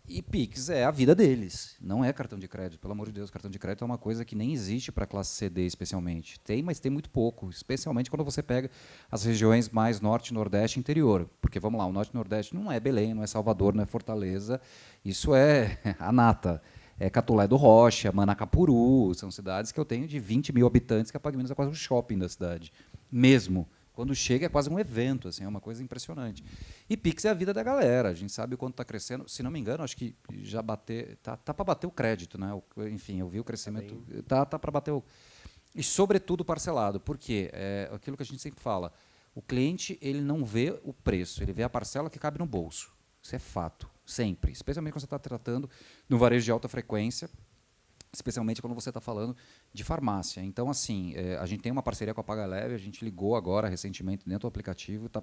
E Pix é a vida deles, não é cartão de crédito. Pelo amor de Deus, cartão de crédito é uma coisa que nem existe para a classe CD especialmente. Tem, mas tem muito pouco, especialmente quando você pega as regiões mais norte, nordeste e interior. Porque, vamos lá, o norte e nordeste não é Belém, não é Salvador, não é Fortaleza, isso é a nata. É Catolé do Rocha, Manacapuru, são cidades que eu tenho de 20 mil habitantes, que a PagMenos é quase um shopping da cidade, mesmo. Quando chega é quase um evento, assim, é uma coisa impressionante. E Pix é a vida da galera, a gente sabe o quanto está crescendo. Se não me engano, acho que já tá para bater o crédito, né? Enfim, eu vi o crescimento, tá para bater o... E sobretudo parcelado, porque aquilo que a gente sempre fala, o cliente ele não vê o preço, ele vê a parcela que cabe no bolso. Isso é fato, sempre, especialmente quando você está tratando no varejo de alta frequência, especialmente quando você está falando de farmácia. Então, assim, a gente tem uma parceria com a PagaLeve, a gente ligou agora recentemente dentro do aplicativo, está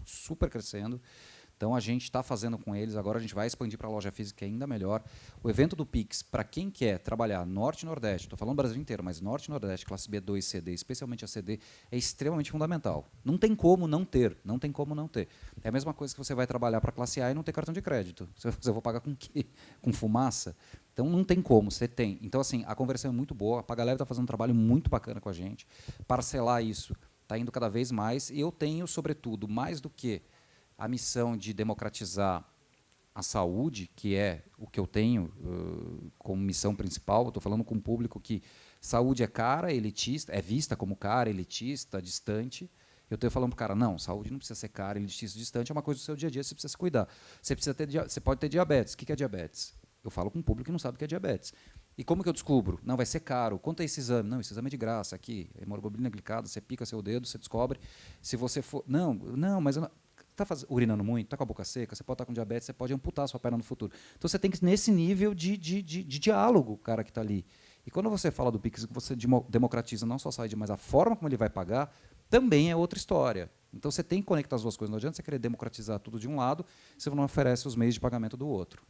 super crescendo. Então, a gente está fazendo com eles, agora a gente vai expandir para a loja física ainda melhor. O evento do Pix, para quem quer trabalhar Norte e Nordeste, estou falando Brasil inteiro, mas Norte e Nordeste, classe B2 e CD, especialmente a CD, é extremamente fundamental. Não tem como não ter, não tem como não ter. É a mesma coisa que você vai trabalhar para a classe A e não ter cartão de crédito. Você vai pagar com quê? Com fumaça? Então, não tem como, você tem. Então, assim, a conversão é muito boa, a PagaLeve está fazendo um trabalho muito bacana com a gente. Parcelar isso está indo cada vez mais, e eu tenho, sobretudo, mais do que a missão de democratizar a saúde, que é o que eu tenho como missão principal. Estou falando com um público que saúde é cara, elitista, é vista como cara, elitista, distante. Eu estou falando para o cara, não, saúde não precisa ser cara, elitista, distante, é uma coisa do seu dia a dia, você precisa se cuidar. Você pode ter diabetes. O que é diabetes? Eu falo com um público que não sabe o que é diabetes. E como que eu descubro? Não, vai ser caro. Quanto é esse exame? Não, esse exame é de graça. Aqui, hemoglobina glicada, você pica seu dedo, você descobre. Se você for... Não, mas... Está urinando muito, está com a boca seca, você pode estar com diabetes, você pode amputar a sua perna no futuro. Então, você tem que ir nesse nível de diálogo, o cara que está ali. E quando você fala do Pix, que você democratiza não só a saúde, mas a forma como ele vai pagar, também é outra história. Então, você tem que conectar as duas coisas. Não adianta você querer democratizar tudo de um lado, se você não oferece os meios de pagamento do outro.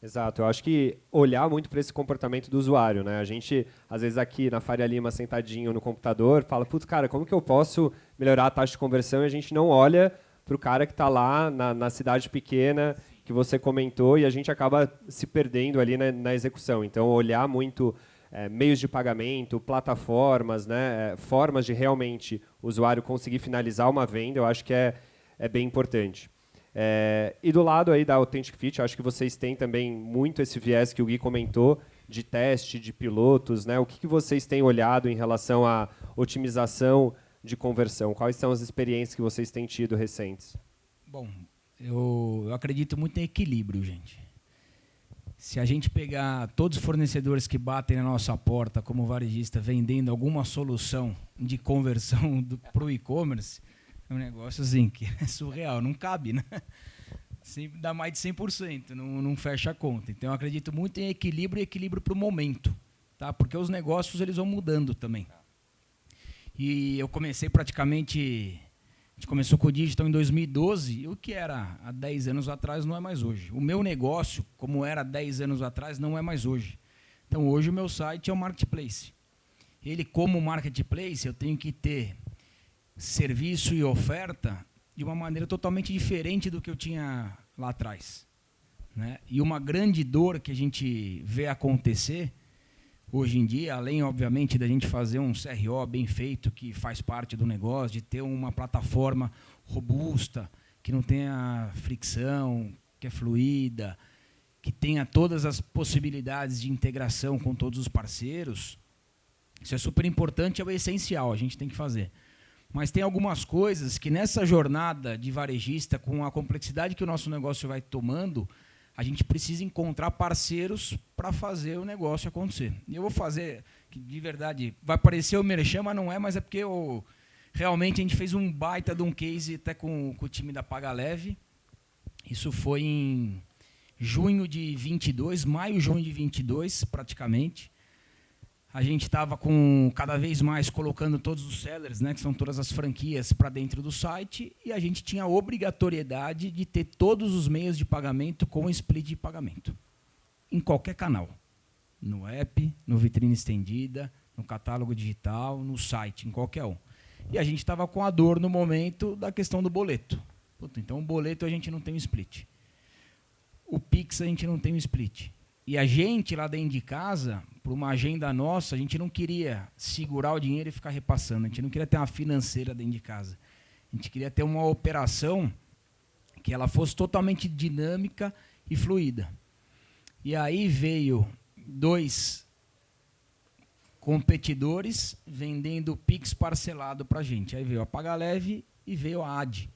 Exato, eu acho que olhar muito para esse comportamento do usuário, né? A gente, às vezes aqui na Faria Lima, sentadinho no computador, fala, putz, cara, como que eu posso melhorar a taxa de conversão? E a gente não olha para o cara que está lá na cidade pequena, que você comentou, e a gente acaba se perdendo ali na execução. Então, olhar muito meios de pagamento, plataformas, né? Formas de realmente o usuário conseguir finalizar uma venda, eu acho que é bem importante. E do lado aí da Authentic Fit, acho que vocês têm também muito esse viés que o Gui comentou, de teste, de pilotos, né? O que vocês têm olhado em relação à otimização de conversão? Quais são as experiências que vocês têm tido recentes? Bom, eu acredito muito em equilíbrio, gente. Se a gente pegar todos os fornecedores que batem na nossa porta como varejista vendendo alguma solução de conversão para o e-commerce, é um negócio assim que é surreal, não cabe, né? Sempre dá mais de 100%, não fecha a conta. Então, eu acredito muito em equilíbrio e equilíbrio para o momento, tá? Porque os negócios eles vão mudando também. E eu comecei praticamente... A gente começou com o digital em 2012, e o que era há 10 anos atrás não é mais hoje. O meu negócio, como era há 10 anos atrás, não é mais hoje. Então, hoje o meu site é o Marketplace. Ele, como Marketplace, eu tenho que ter serviço e oferta de uma maneira totalmente diferente do que eu tinha lá atrás, né? E uma grande dor que a gente vê acontecer hoje em dia, além, obviamente, da gente fazer um CRO bem feito, que faz parte do negócio, de ter uma plataforma robusta, que não tenha fricção, que é fluida, que tenha todas as possibilidades de integração com todos os parceiros, isso é super importante, é o essencial, a gente tem que fazer. Mas tem algumas coisas que nessa jornada de varejista, com a complexidade que o nosso negócio vai tomando, a gente precisa encontrar parceiros para fazer o negócio acontecer. E eu vou fazer, que de verdade, vai parecer o merchan, mas não é, mas é porque realmente a gente fez um baita de um case até com o time da PagaLeve. Isso foi em junho de 22, maio, junho de 22, praticamente. A gente estava com cada vez mais colocando todos os sellers, né, que são todas as franquias, para dentro do site, e a gente tinha a obrigatoriedade de ter todos os meios de pagamento com split de pagamento, em qualquer canal. No app, no vitrine estendida, no catálogo digital, no site, em qualquer um. E a gente estava com a dor no momento da questão do boleto. Puta, então, o boleto a gente não tem um split. O Pix a gente não tem um split. E a gente, lá dentro de casa, por uma agenda nossa, a gente não queria segurar o dinheiro e ficar repassando. A gente não queria ter uma financeira dentro de casa. A gente queria ter uma operação que ela fosse totalmente dinâmica e fluida. E aí veio 2 competidores vendendo Pix parcelado para a gente. Aí veio a PagaLeve e veio a AD,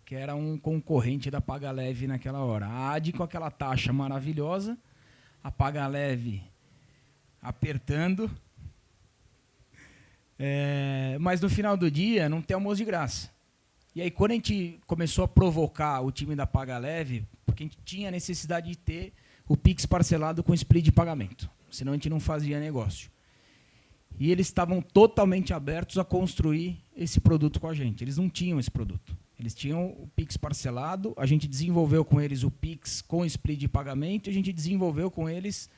que era um concorrente da PagaLeve naquela hora. A AD com aquela taxa maravilhosa, a PagaLeve apertando, mas no final do dia não tem almoço de graça. E aí quando a gente começou a provocar o time da PagaLeve, porque a gente tinha necessidade de ter o Pix parcelado com split de pagamento, senão a gente não fazia negócio. E eles estavam totalmente abertos a construir esse produto com a gente. Eles não tinham esse produto. Eles tinham o Pix parcelado, a gente desenvolveu com eles o Pix com split de pagamento, e a gente desenvolveu com eles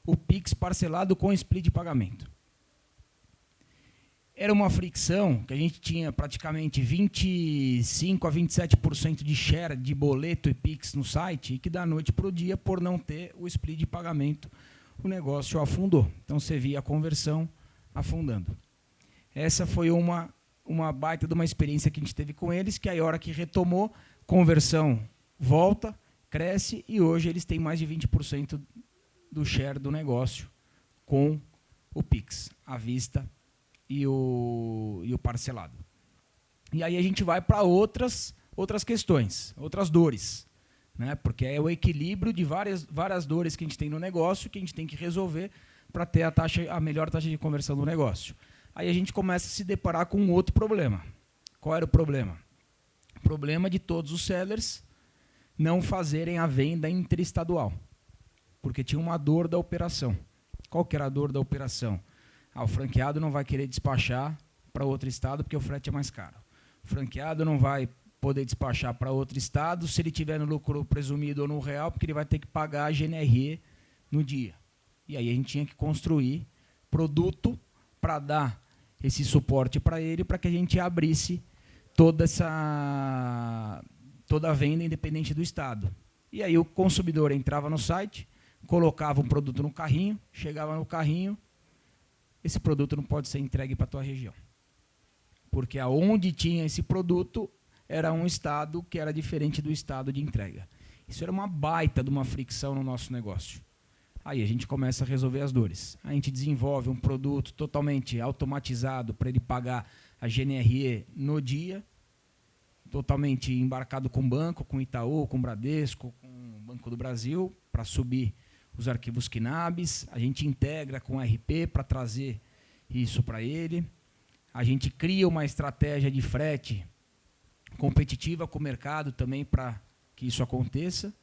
o Pix parcelado com split de pagamento. Era uma fricção que a gente tinha praticamente 25% a 27% de share de boleto e Pix no site, e que da noite para o dia, por não ter o split de pagamento, o negócio afundou. Então, você via a conversão afundando. Essa foi uma baita de uma experiência que a gente teve com eles, que aí a hora que retomou, conversão volta, cresce, e hoje eles têm mais de 20% do share do negócio com o Pix, à vista e o parcelado. E aí a gente vai para outras questões, outras dores, né? Porque é o equilíbrio de várias dores que a gente tem no negócio que a gente tem que resolver para ter a melhor taxa de conversão do negócio. Aí a gente começa a se deparar com um outro problema. Qual era o problema? O problema de todos os sellers não fazerem a venda interestadual, porque tinha uma dor da operação. Qual que era a dor da operação? O franqueado não vai querer despachar para outro estado porque o frete é mais caro. O franqueado não vai poder despachar para outro estado se ele tiver no lucro presumido ou no real, porque ele vai ter que pagar a GNRE no dia. E aí a gente tinha que construir produto para dar esse suporte para ele, para que a gente abrisse toda a venda independente do estado. E aí o consumidor entrava no site, colocava um produto no carrinho, chegava no carrinho, esse produto não pode ser entregue para a tua região. Porque aonde tinha esse produto era um estado que era diferente do estado de entrega. Isso era uma baita de uma fricção no nosso negócio. Aí a gente começa a resolver as dores. A gente desenvolve um produto totalmente automatizado para ele pagar a GNRE no dia, totalmente embarcado com banco, com Itaú, com Bradesco, com o Banco do Brasil, para subir os arquivos KNABs. A gente integra com o RP para trazer isso para ele. A gente cria uma estratégia de frete competitiva com o mercado também para que isso aconteça.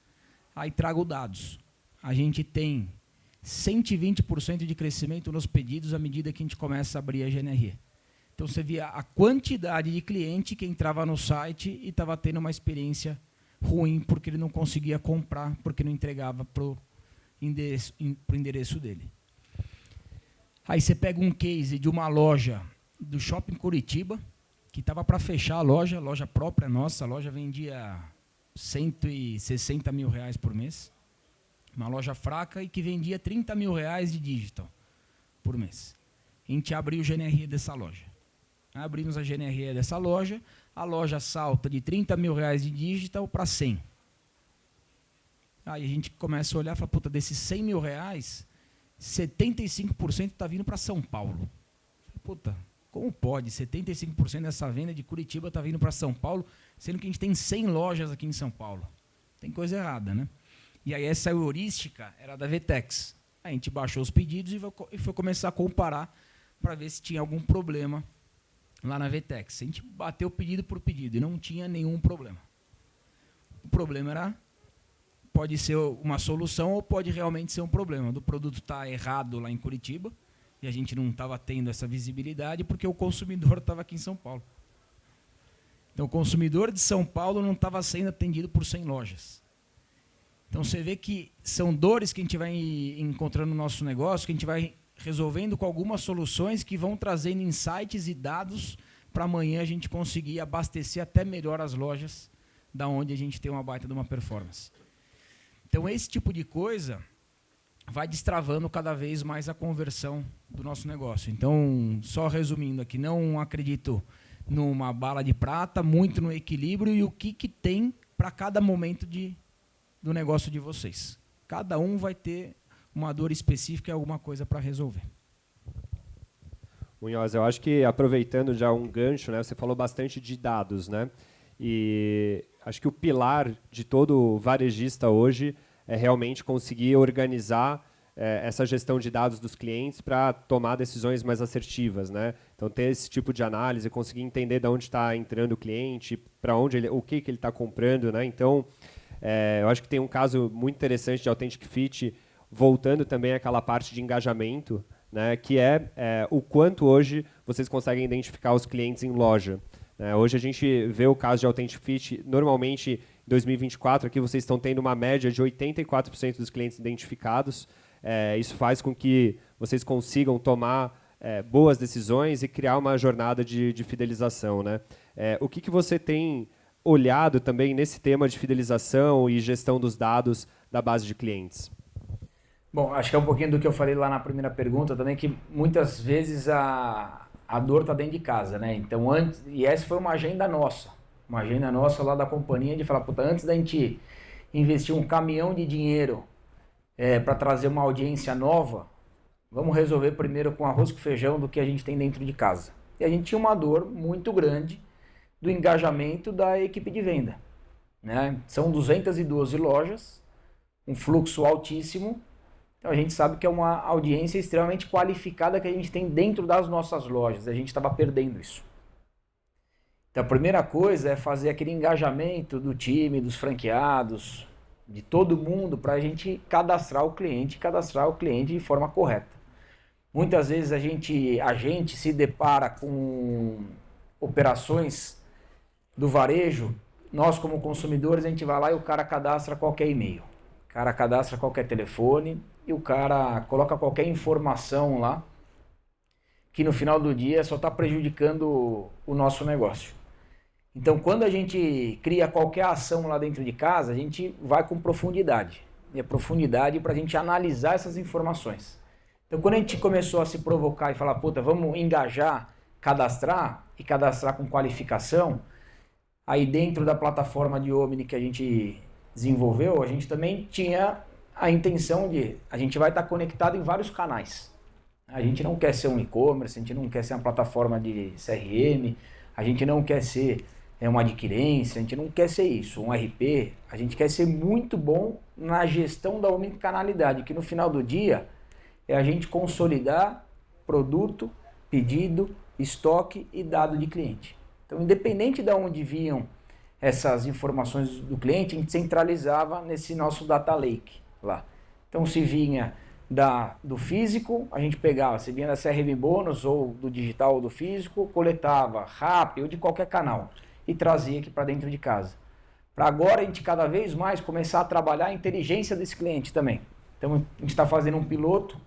Aí trago dados. A gente tem 120% de crescimento nos pedidos à medida que a gente começa a abrir a GNRE. Então, você via a quantidade de cliente que entrava no site e estava tendo uma experiência ruim porque ele não conseguia comprar, porque não entregava para o endereço dele. Aí você pega um case de uma loja do Shopping Curitiba, que estava para fechar a loja própria nossa, a loja vendia 160 mil reais por mês, uma loja fraca e que vendia 30 mil reais de digital por mês. A gente abriu o GNRE dessa loja. Abrimos a GNRE dessa loja, a loja salta de 30 mil reais de digital para 100. Aí a gente começa a olhar e fala, puta, desses 100 mil reais, 75% está vindo para São Paulo. Puta, como pode? 75% dessa venda de Curitiba está vindo para São Paulo, sendo que a gente tem 100 lojas aqui em São Paulo. Tem coisa errada, né? E aí essa heurística era da Vtex. A gente baixou os pedidos e foi começar a comparar para ver se tinha algum problema lá na Vtex. A gente bateu pedido por pedido e não tinha nenhum problema. O problema pode ser uma solução ou pode realmente ser um problema. Do produto estar errado lá em Curitiba e a gente não estava tendo essa visibilidade porque o consumidor estava aqui em São Paulo. Então, o consumidor de São Paulo não estava sendo atendido por 100 lojas. Então, você vê que são dores que a gente vai encontrando no nosso negócio, que a gente vai resolvendo com algumas soluções que vão trazendo insights e dados para amanhã a gente conseguir abastecer até melhor as lojas da onde a gente tem uma baita de uma performance. Então, esse tipo de coisa vai destravando cada vez mais a conversão do nosso negócio. Então, só resumindo aqui, não acredito numa bala de prata, muito no equilíbrio e o que tem para cada momento do negócio de vocês. Cada um vai ter uma dor específica e alguma coisa para resolver. Munhoz, eu acho que aproveitando já um gancho, né, você falou bastante de dados, né? E acho que o pilar de todo varejista hoje é realmente conseguir organizar essa gestão de dados dos clientes para tomar decisões mais assertivas, né? Então, ter esse tipo de análise, conseguir entender de onde está entrando o cliente, para onde o que ele está comprando, né? Então, eu acho que tem um caso muito interessante de Authentic Fit, voltando também àquela parte de engajamento, né? Que é o quanto hoje vocês conseguem identificar os clientes em loja. Hoje a gente vê o caso de Authentic Fit, normalmente em 2024 aqui vocês estão tendo uma média de 84% dos clientes identificados. Isso faz com que vocês consigam tomar boas decisões e criar uma jornada de fidelização, né? O que você tem olhado também nesse tema de fidelização e gestão dos dados da base de clientes? Bom, acho que é um pouquinho do que eu falei lá na primeira pergunta também, que muitas vezes a dor está dentro de casa, né? Então, e essa foi uma agenda nossa lá da companhia, de falar, puta, antes da gente investir um caminhão de dinheiro para trazer uma audiência nova, vamos resolver primeiro com arroz com feijão do que a gente tem dentro de casa. E a gente tinha uma dor muito grande do engajamento da equipe de venda. né? São 212 lojas, um fluxo altíssimo. Então a gente sabe que é uma audiência extremamente qualificada que a gente tem dentro das nossas lojas. A gente estava perdendo isso. Então a primeira coisa é fazer aquele engajamento do time, dos franqueados, de todo mundo, para a gente cadastrar o cliente de forma correta. Muitas vezes a gente se depara com operações do varejo, nós como consumidores, a gente vai lá e o cara cadastra qualquer e-mail, o cara cadastra qualquer telefone e o cara coloca qualquer informação lá que no final do dia só está prejudicando o nosso negócio. Então, quando a gente cria qualquer ação lá dentro de casa, a gente vai com profundidade. E a profundidade para a gente analisar essas informações. Então, quando a gente começou a se provocar e falar, puta, vamos engajar, cadastrar e cadastrar com qualificação, aí dentro da plataforma de Omni que a gente desenvolveu, a gente também tinha a intenção de, a gente vai estar conectado em vários canais. A gente não quer ser um e-commerce, a gente não quer ser uma plataforma de CRM, a gente não quer ser uma adquirência, a gente não quer ser isso, um RP, a gente quer ser muito bom na gestão da omnicanalidade, que no final do dia é a gente consolidar produto, pedido, estoque e dado de cliente. Então, independente de onde vinham essas informações do cliente, a gente centralizava nesse nosso data lake lá. Então, se vinha do físico, a gente pegava, se vinha da CRM Bônus ou do digital ou do físico, coletava rápido ou de qualquer canal e trazia aqui para dentro de casa. Para agora a gente cada vez mais começar a trabalhar a inteligência desse cliente também. Então a gente está fazendo um piloto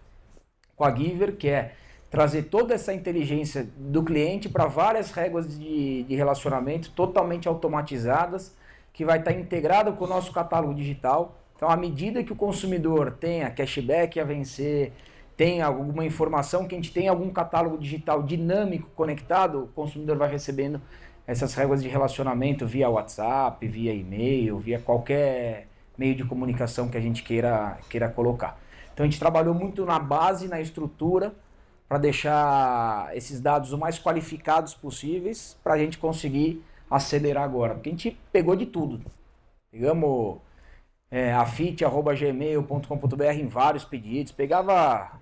com a Giver, que é trazer toda essa inteligência do cliente para várias regras de relacionamento totalmente automatizadas, que vai estar integrado com o nosso catálogo digital. Então, à medida que o consumidor tenha cashback a vencer, tem alguma informação, que a gente tem algum catálogo digital dinâmico conectado, o consumidor vai recebendo essas regras de relacionamento via WhatsApp, via e-mail, via qualquer meio de comunicação que a gente queira colocar. Então, a gente trabalhou muito na base, na estrutura, para deixar esses dados o mais qualificados possíveis, para a gente conseguir acelerar agora. Porque a gente pegou de tudo. Pegamos afit@gmail.com.br em vários pedidos, pegava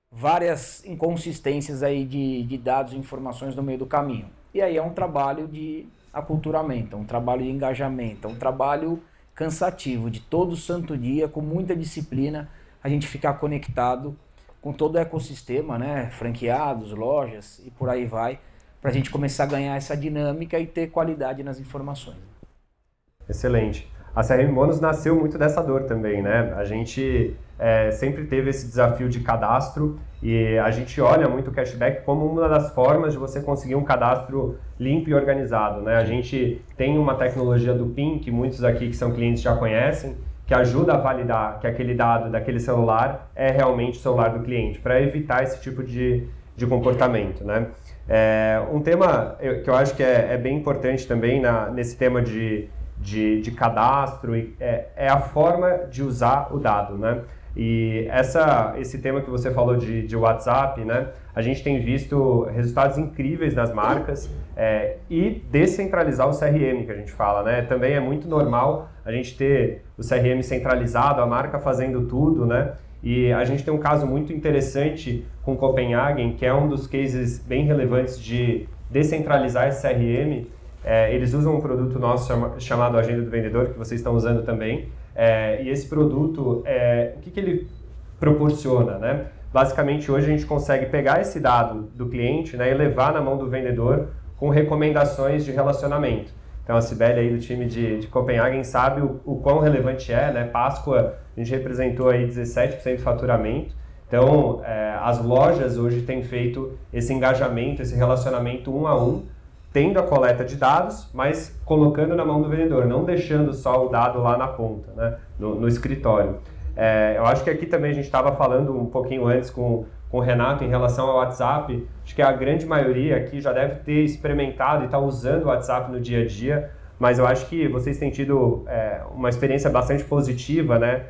várias inconsistências aí de dados e informações no meio do caminho. E aí é um trabalho de aculturamento, é um trabalho de engajamento, é um trabalho cansativo, de todo santo dia, com muita disciplina, a gente ficar conectado com todo o ecossistema, né? Franqueados, lojas e por aí vai, para a gente começar a ganhar essa dinâmica e ter qualidade nas informações. Excelente. A CRM Bônus nasceu muito dessa dor também, né? A gente sempre teve esse desafio de cadastro e a gente olha muito o cashback como uma das formas de você conseguir um cadastro limpo e organizado, né? A gente tem uma tecnologia do PIN, que muitos aqui que são clientes já conhecem, que ajuda a validar que aquele dado daquele celular é realmente o celular do cliente, para evitar esse tipo de comportamento, né? Um tema que eu acho que é bem importante também nesse tema de cadastro é a forma de usar o dado, né? E esse tema que você falou de WhatsApp, né? A gente tem visto resultados incríveis nas marcas e descentralizar o CRM, que a gente fala, né? Também é muito normal a gente ter o CRM centralizado, a marca fazendo tudo, né? E a gente tem um caso muito interessante com Copenhagen, que é um dos cases bem relevantes de descentralizar esse CRM. Eles usam um produto nosso chamado Agenda do Vendedor, que vocês estão usando também. E esse produto, o que ele proporciona, né? Basicamente, hoje a gente consegue pegar esse dado do cliente, né, e levar na mão do vendedor com recomendações de relacionamento. Então, a Cibele aí do time de Copenhagen sabe o quão relevante né? Páscoa, a gente representou aí 17% de faturamento. Então, as lojas hoje têm feito esse engajamento, esse relacionamento 1 a 1, tendo a coleta de dados, mas colocando na mão do vendedor, não deixando só o dado lá na ponta, né, no escritório. Eu acho que aqui também a gente estava falando um pouquinho antes com o Renato em relação ao WhatsApp. Acho que a grande maioria aqui já deve ter experimentado e está usando o WhatsApp no dia a dia, mas eu acho que vocês têm tido uma experiência bastante positiva, né,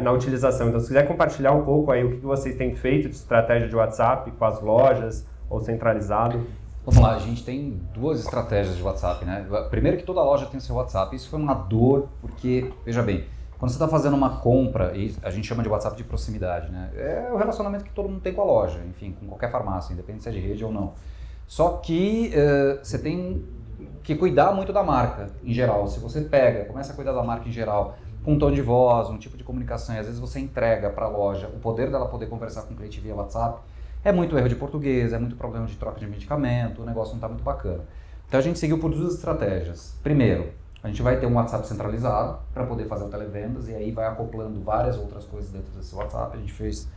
na utilização. Então, se quiser compartilhar um pouco aí o que vocês têm feito de estratégia de WhatsApp com as lojas ou centralizado. Vamos lá, a gente tem duas estratégias de WhatsApp, né? Primeiro que toda loja tem seu WhatsApp. Isso foi uma dor, porque, veja bem, quando você está fazendo uma compra, e a gente chama de WhatsApp de proximidade, né? É o relacionamento que todo mundo tem com a loja, enfim, com qualquer farmácia, independente se é de rede ou não. Só que você tem que cuidar muito da marca, em geral. Se você começa a cuidar da marca em geral, com um tom de voz, um tipo de comunicação, e às vezes você entrega para a loja o poder dela poder conversar com o cliente via WhatsApp, é muito erro de português, é muito problema de troca de medicamento, o negócio não está muito bacana. Então a gente seguiu por duas estratégias. Primeiro, a gente vai ter um WhatsApp centralizado para poder fazer o televendas e aí vai acoplando várias outras coisas dentro desse WhatsApp. A gente fez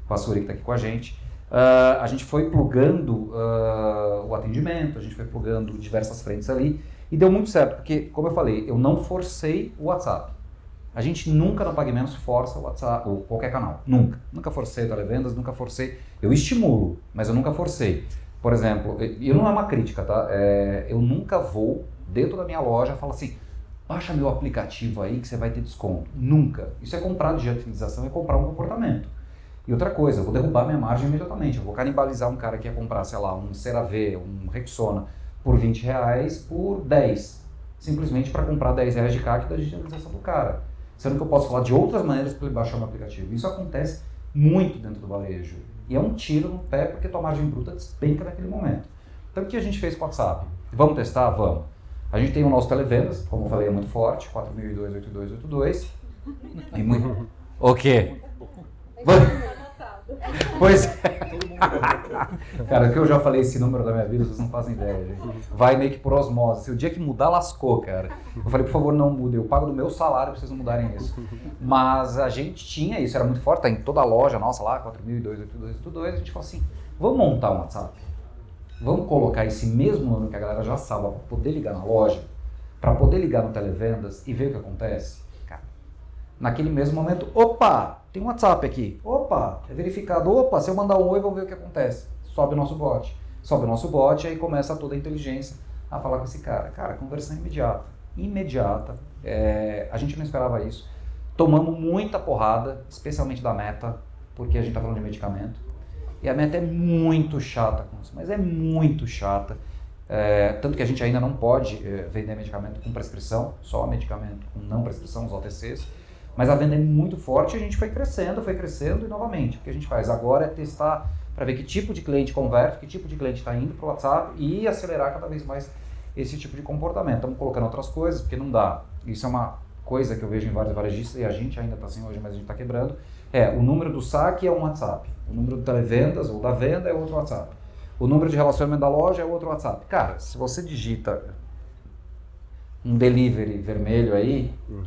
com a Suri que está aqui com a gente. A gente foi plugando o atendimento, a gente foi plugando diversas frentes ali e deu muito certo, porque, como eu falei, eu não forcei o WhatsApp. A gente nunca na Pague Menos força o WhatsApp ou qualquer canal, nunca. Nunca forcei o televendas, nunca forcei. Eu estimulo, mas eu nunca forcei. Por exemplo, e não é uma crítica, tá? Eu nunca vou dentro da minha loja falar assim, baixa meu aplicativo aí que você vai ter desconto. Nunca. Isso é comprar de utilização, é comprar um comportamento. E outra coisa, eu vou derrubar minha margem imediatamente. Eu vou canibalizar um cara que ia comprar, sei lá, um CeraVe, um Rexona por R$20 por 10. Simplesmente para comprar R$10 de CAC da digitalização do cara. Sendo que eu posso falar de outras maneiras para ele baixar o meu aplicativo. Isso acontece muito dentro do varejo. E é um tiro no pé porque tua margem bruta despenca naquele momento. Então o que a gente fez com o WhatsApp? Vamos testar? Vamos. A gente tem o nosso televendas, como eu falei, é muito forte, 4002-8282. E muito... O quê? Pois é. Cara, que eu já falei esse número da minha vida, vocês não fazem ideia, gente. Vai meio que por osmose. Se o dia que mudar, lascou, cara. Eu falei, por favor, não mude. Eu pago do meu salário pra vocês não mudarem isso. Mas a gente tinha isso, era muito forte, tá em toda a loja nossa lá, 4002-8282. A gente falou assim, vamos montar um WhatsApp. Vamos colocar esse mesmo número que a galera já sabe para poder ligar na loja, para poder ligar no televendas e ver o que acontece. Cara, naquele mesmo momento, opa, tem um WhatsApp aqui. Opa, é verificado. Opa, se eu mandar um oi, vamos ver o que acontece. Sobe o nosso bot. Sobe o nosso bot e aí começa toda a inteligência a falar com esse cara. Cara, conversão imediata. Imediata. A gente não esperava isso. Tomamos muita porrada, especialmente da Meta, porque a gente está falando de medicamento. E a Meta é muito chata com isso, mas é muito chata. Tanto que a gente ainda não pode vender medicamento com prescrição, só medicamento com não prescrição, os OTCs. Mas a venda é muito forte e a gente foi crescendo e novamente. O que a gente faz agora é testar para ver que tipo de cliente converte, que tipo de cliente está indo para o WhatsApp e acelerar cada vez mais esse tipo de comportamento. Estamos colocando outras coisas, porque não dá. Isso é uma coisa que eu vejo em vários varejistas e a gente ainda está assim hoje, mas a gente está quebrando. O número do saque é um WhatsApp. O número do televendas ou da venda é outro WhatsApp. O número de relacionamento da loja é outro WhatsApp. Cara, se você digita um delivery vermelho aí, eu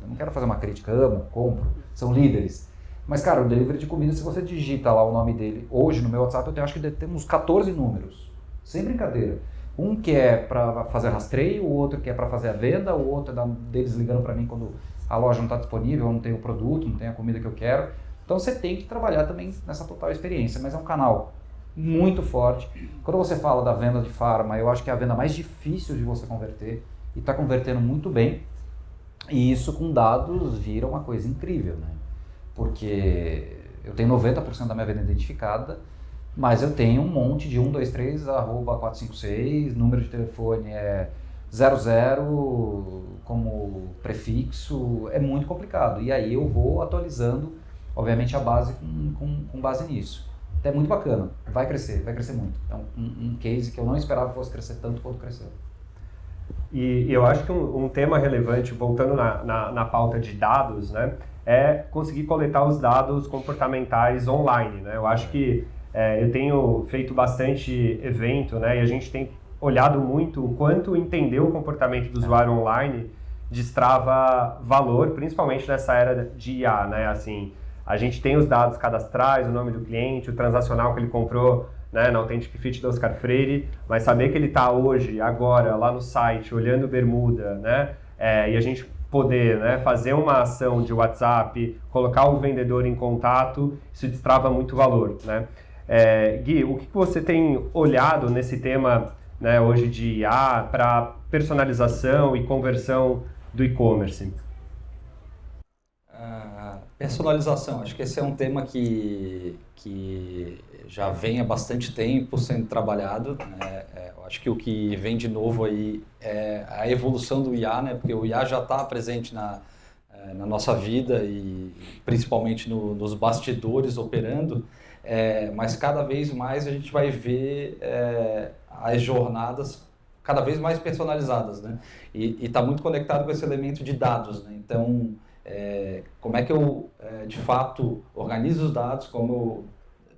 não quero fazer uma crítica, amo, compro, são líderes. Mas, cara, o delivery de comida, se você digita lá o nome dele, hoje no meu WhatsApp eu acho que temos 14 números. Sem brincadeira. Um que é para fazer rastreio, o outro que é para fazer a venda, o outro é deles ligando para mim quando a loja não está disponível, não tem o produto, não tem a comida que eu quero. Então você tem que trabalhar também nessa total experiência, mas é um canal muito forte. Quando você fala da venda de farma, eu acho que é a venda mais difícil de você converter e está convertendo muito bem. E isso com dados vira uma coisa incrível, né? Porque eu tenho 90% da minha venda identificada, mas eu tenho um monte de 123 arroba 456, número de telefone é 00 como prefixo, é muito complicado. E aí eu vou atualizando, obviamente, a base com base nisso. Então é muito bacana, vai crescer muito. É um case que eu não esperava que fosse crescer tanto quanto cresceu. E eu acho que um tema relevante, voltando na pauta de dados, né, é conseguir coletar os dados comportamentais online, né? Eu acho que eu tenho feito bastante evento, né, e a gente tem olhado muito o quanto entender o comportamento do usuário online destrava valor, principalmente nessa era de IA, né? Assim, a gente tem os dados cadastrais, o nome do cliente, o transacional que ele comprou, né, na Authentic Fit do Oscar Freire, mas saber que ele está hoje, agora, lá no site, olhando bermuda, né, e a gente poder, né, fazer uma ação de WhatsApp, colocar o vendedor em contato, isso destrava muito valor, né. Gui, o que você tem olhado nesse tema, né, hoje de IA para personalização e conversão do e-commerce? Personalização, acho que esse é um tema que já vem há bastante tempo sendo trabalhado. Eu acho que o que vem de novo aí é a evolução do IA, né? Porque o IA já está presente na nossa vida e principalmente nos bastidores operando, mas cada vez mais a gente vai ver as jornadas cada vez mais personalizadas, né? E está muito conectado com esse elemento de dados, né? Então, como é que eu, de fato, organizo os dados, como eu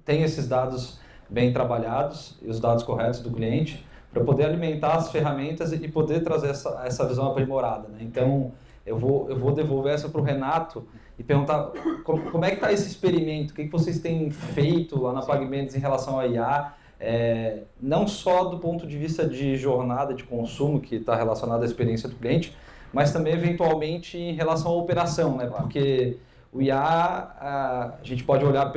tenho esses dados bem trabalhados e os dados corretos do cliente, para poder alimentar as ferramentas e poder trazer essa visão aprimorada, né? Então, eu vou devolver essa para o Renato e perguntar como é que está esse experimento, o que vocês têm feito lá na PagMenos em relação ao IA, não só do ponto de vista de jornada de consumo, que está relacionado à experiência do cliente, mas também, eventualmente, em relação à operação, né? Porque o IA, a gente pode olhar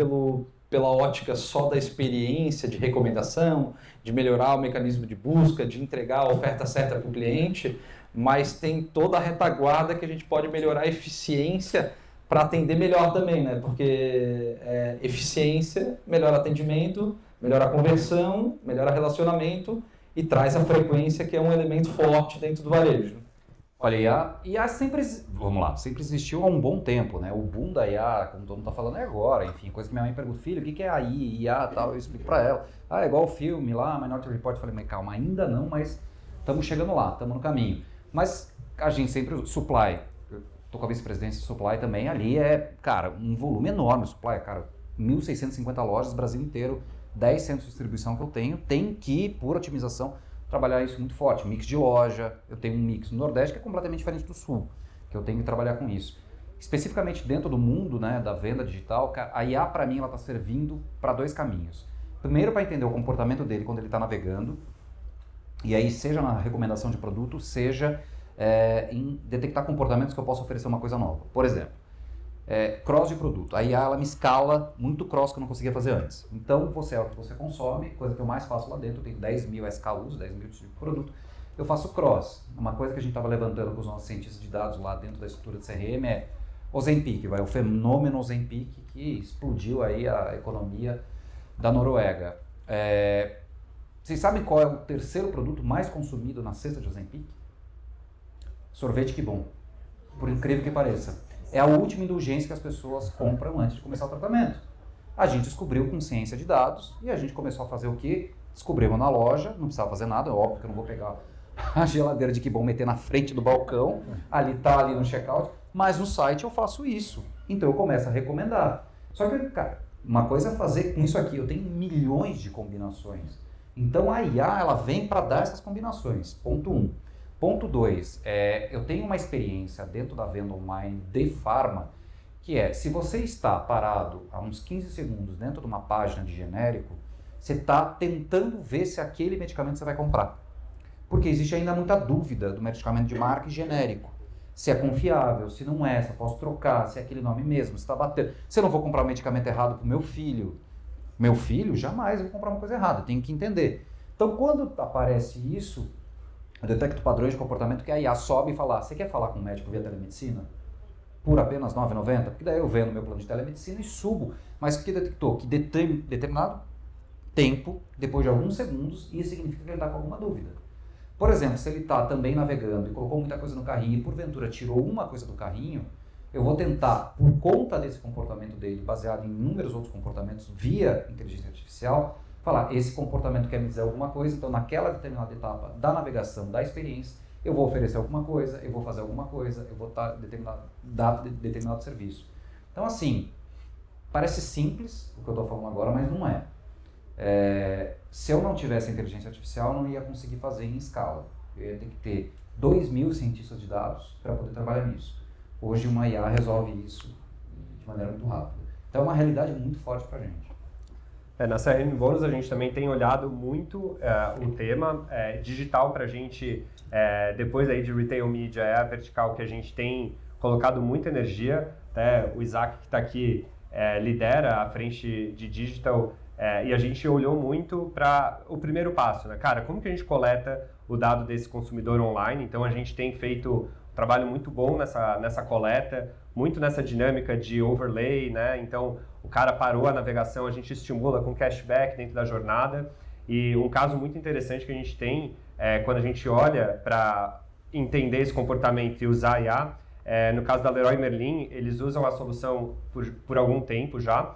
pela ótica só da experiência de recomendação, de melhorar o mecanismo de busca, de entregar a oferta certa para o cliente, mas tem toda a retaguarda que a gente pode melhorar a eficiência para atender melhor também, né? Porque eficiência melhora atendimento, melhora a conversão, melhora relacionamento e traz a frequência, que é um elemento forte dentro do varejo. Olha, IA sempre, vamos lá, sempre existiu há um bom tempo, né? O boom da IA, como todo mundo está falando, é agora, enfim, coisa que minha mãe pergunta, filho, o que é AI, IA e tal, eu explico para ela. É igual o filme lá, Minority Report, eu falei, mas calma, ainda não, mas estamos chegando lá, estamos no caminho. Mas a gente sempre, supply, eu tô com a vice-presidência de supply também, ali cara, um volume enorme, supply, cara, 1.650 lojas, Brasil inteiro, 10 centros de distribuição que eu tenho, tem que, por otimização, trabalhar isso muito forte, mix de loja, eu tenho um mix no Nordeste que é completamente diferente do Sul, que eu tenho que trabalhar com isso. Especificamente dentro do mundo, né, da venda digital, a IA para mim ela está servindo para dois caminhos. Primeiro, para entender o comportamento dele quando ele está navegando, e aí seja na recomendação de produto, seja em detectar comportamentos que eu possa oferecer uma coisa nova. Por exemplo, cross de produto. A IA ela me escala muito cross que eu não conseguia fazer antes. Então, você é o que você consome, coisa que eu mais faço lá dentro, eu tenho 10 mil SKUs, 10 mil tipos de produto, eu faço cross. Uma coisa que a gente estava levantando com os nossos cientistas de dados lá dentro da estrutura de CRM é Ozempic, o fenômeno Ozempic que explodiu aí a economia da Noruega. Vocês sabem qual é o terceiro produto mais consumido na cesta de Ozempic? Sorvete Que Bom. Por incrível que pareça. É a última indulgência que as pessoas compram antes de começar o tratamento. A gente descobriu com ciência de dados e a gente começou a fazer o quê? Descobrimos na loja, não precisava fazer nada, é óbvio que eu não vou pegar a geladeira de Que Bom, meter na frente do balcão, ali no checkout, mas no site eu faço isso. Então eu começo a recomendar. Só que, cara, uma coisa é fazer com isso aqui, eu tenho milhões de combinações. Então a IA, ela vem para dar essas combinações, ponto 1. Ponto 2, eu tenho uma experiência dentro da venda online de farma, que se você está parado há uns 15 segundos dentro de uma página de genérico, você está tentando ver se aquele medicamento você vai comprar. Porque existe ainda muita dúvida do medicamento de marca e genérico. Se é confiável, se não se eu posso trocar, se é aquele nome mesmo, se está batendo. Se eu não vou comprar um medicamento errado para o meu filho. Meu filho, jamais vou comprar uma coisa errada, tenho que entender. Então, quando aparece isso, eu detecto padrões de comportamento que a IA sobe e fala, você quer falar com um médico via telemedicina? Por apenas R$ 9,90? Porque daí eu vendo meu plano de telemedicina e subo. Mas o que detectou? Que determinado tempo, depois de alguns segundos, isso significa que ele está com alguma dúvida. Por exemplo, se ele está também navegando e colocou muita coisa no carrinho e porventura tirou uma coisa do carrinho, eu vou tentar, por conta desse comportamento dele, baseado em inúmeros outros comportamentos via inteligência artificial, falar, esse comportamento quer me dizer alguma coisa, então naquela determinada etapa da navegação, da experiência, eu vou oferecer alguma coisa, eu vou fazer alguma coisa, eu vou dar determinado serviço. Então assim, parece simples o que eu estou falando agora, mas não é. Se eu não tivesse inteligência artificial, eu não ia conseguir fazer em escala. Eu ia ter que ter 2.000 cientistas de dados para poder trabalhar nisso. Hoje uma IA resolve isso de maneira muito rápida. Então é uma realidade muito forte para a gente. Na CRM Bônus a gente também tem olhado muito o tema digital para a gente, depois aí de Retail Media, é a vertical que a gente tem colocado muita energia. Até o Isaac que está aqui lidera a frente de digital e a gente olhou muito para o primeiro passo, né? Cara, como que a gente coleta o dado desse consumidor online? Então a gente tem feito trabalho muito bom nessa coleta, muito nessa dinâmica de overlay, né? Então, o cara parou a navegação, a gente estimula com cashback dentro da jornada. E um caso muito interessante que a gente tem, quando a gente olha para entender esse comportamento e usar IA, no caso da Leroy Merlin, eles usam a solução por algum tempo já,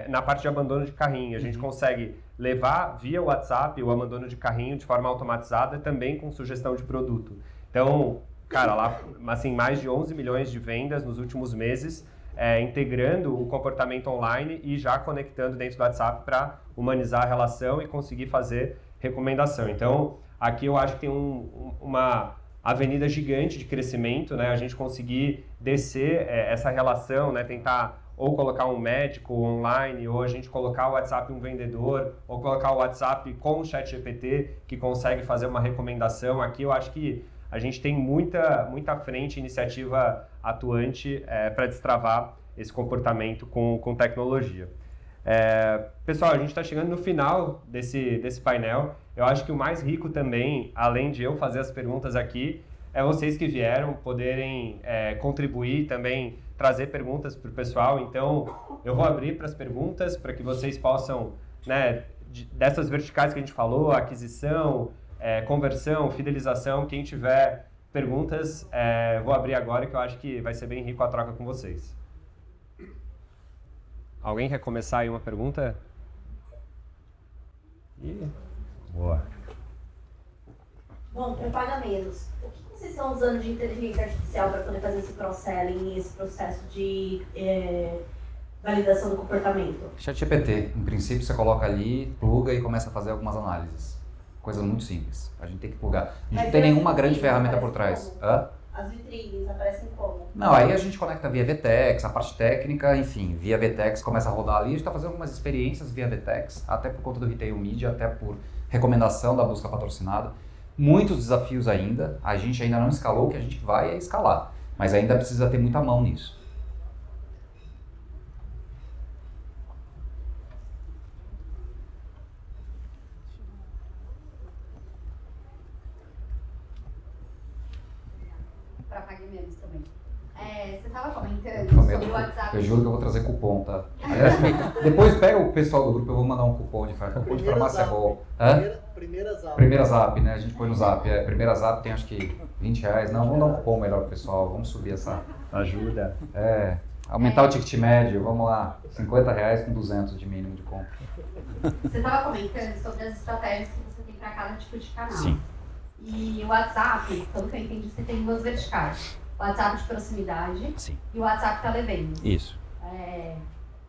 na parte de abandono de carrinho. A gente consegue levar via WhatsApp o abandono de carrinho de forma automatizada, também com sugestão de produto. Então, cara, lá, assim, mais de 11 milhões de vendas nos últimos meses, integrando o comportamento online e já conectando dentro do WhatsApp para humanizar a relação e conseguir fazer recomendação. Então, aqui eu acho que tem uma avenida gigante de crescimento, né? A gente conseguir descer essa relação, né? Tentar ou colocar um médico online, ou a gente colocar o WhatsApp um vendedor, ou colocar o WhatsApp com o ChatGPT que consegue fazer uma recomendação. Aqui eu acho que a gente tem muita frente, iniciativa atuante para destravar esse comportamento com tecnologia. Pessoal, a gente está chegando no final desse painel. Eu acho que o mais rico também, além de eu fazer as perguntas aqui, é vocês que vieram poderem contribuir também, trazer perguntas para o pessoal. Então, eu vou abrir para as perguntas, para que vocês possam, né, dessas verticais que a gente falou, aquisição, conversão, fidelização, quem tiver perguntas, vou abrir agora, que eu acho que vai ser bem rico a troca com vocês. Alguém quer começar aí uma pergunta? Boa. Bom, para pagar menos, o que vocês estão usando de inteligência artificial para poder fazer esse cross-selling e esse processo de validação do comportamento? ChatGPT, em princípio você coloca ali, pluga e começa a fazer algumas análises. Coisa muito simples, a gente tem que plugar. A gente não tem nenhuma grande ferramenta por trás. As vitrines aparecem como? Não, aí a gente conecta via VTEX, a parte técnica, enfim, via VTEX começa a rodar ali. A gente está fazendo algumas experiências via VTEX, até por conta do Retail Media, até por recomendação da busca patrocinada. Muitos desafios ainda, a gente ainda não escalou, o que a gente vai escalar, mas ainda precisa ter muita mão nisso. Para pagar menos também. Você estava comentando sobre o WhatsApp. Eu juro que eu vou trazer cupom, tá? Aliás, depois pega o pessoal do grupo, eu vou mandar um cupom de farmácia boa. Primeira Zap, né? A gente põe no Zap. Primeira Zap tem acho que R$20. Não, vamos dar um cupom melhor pro pessoal, vamos subir essa ajuda. Aumentar o ticket médio, vamos lá. R$50 com 200 de mínimo de compra. Você estava comentando sobre as estratégias que você tem para cada tipo de canal. Sim. E o WhatsApp, pelo que eu entendi, você tem duas verticais. O WhatsApp de proximidade. Sim. E o WhatsApp televendas. Isso.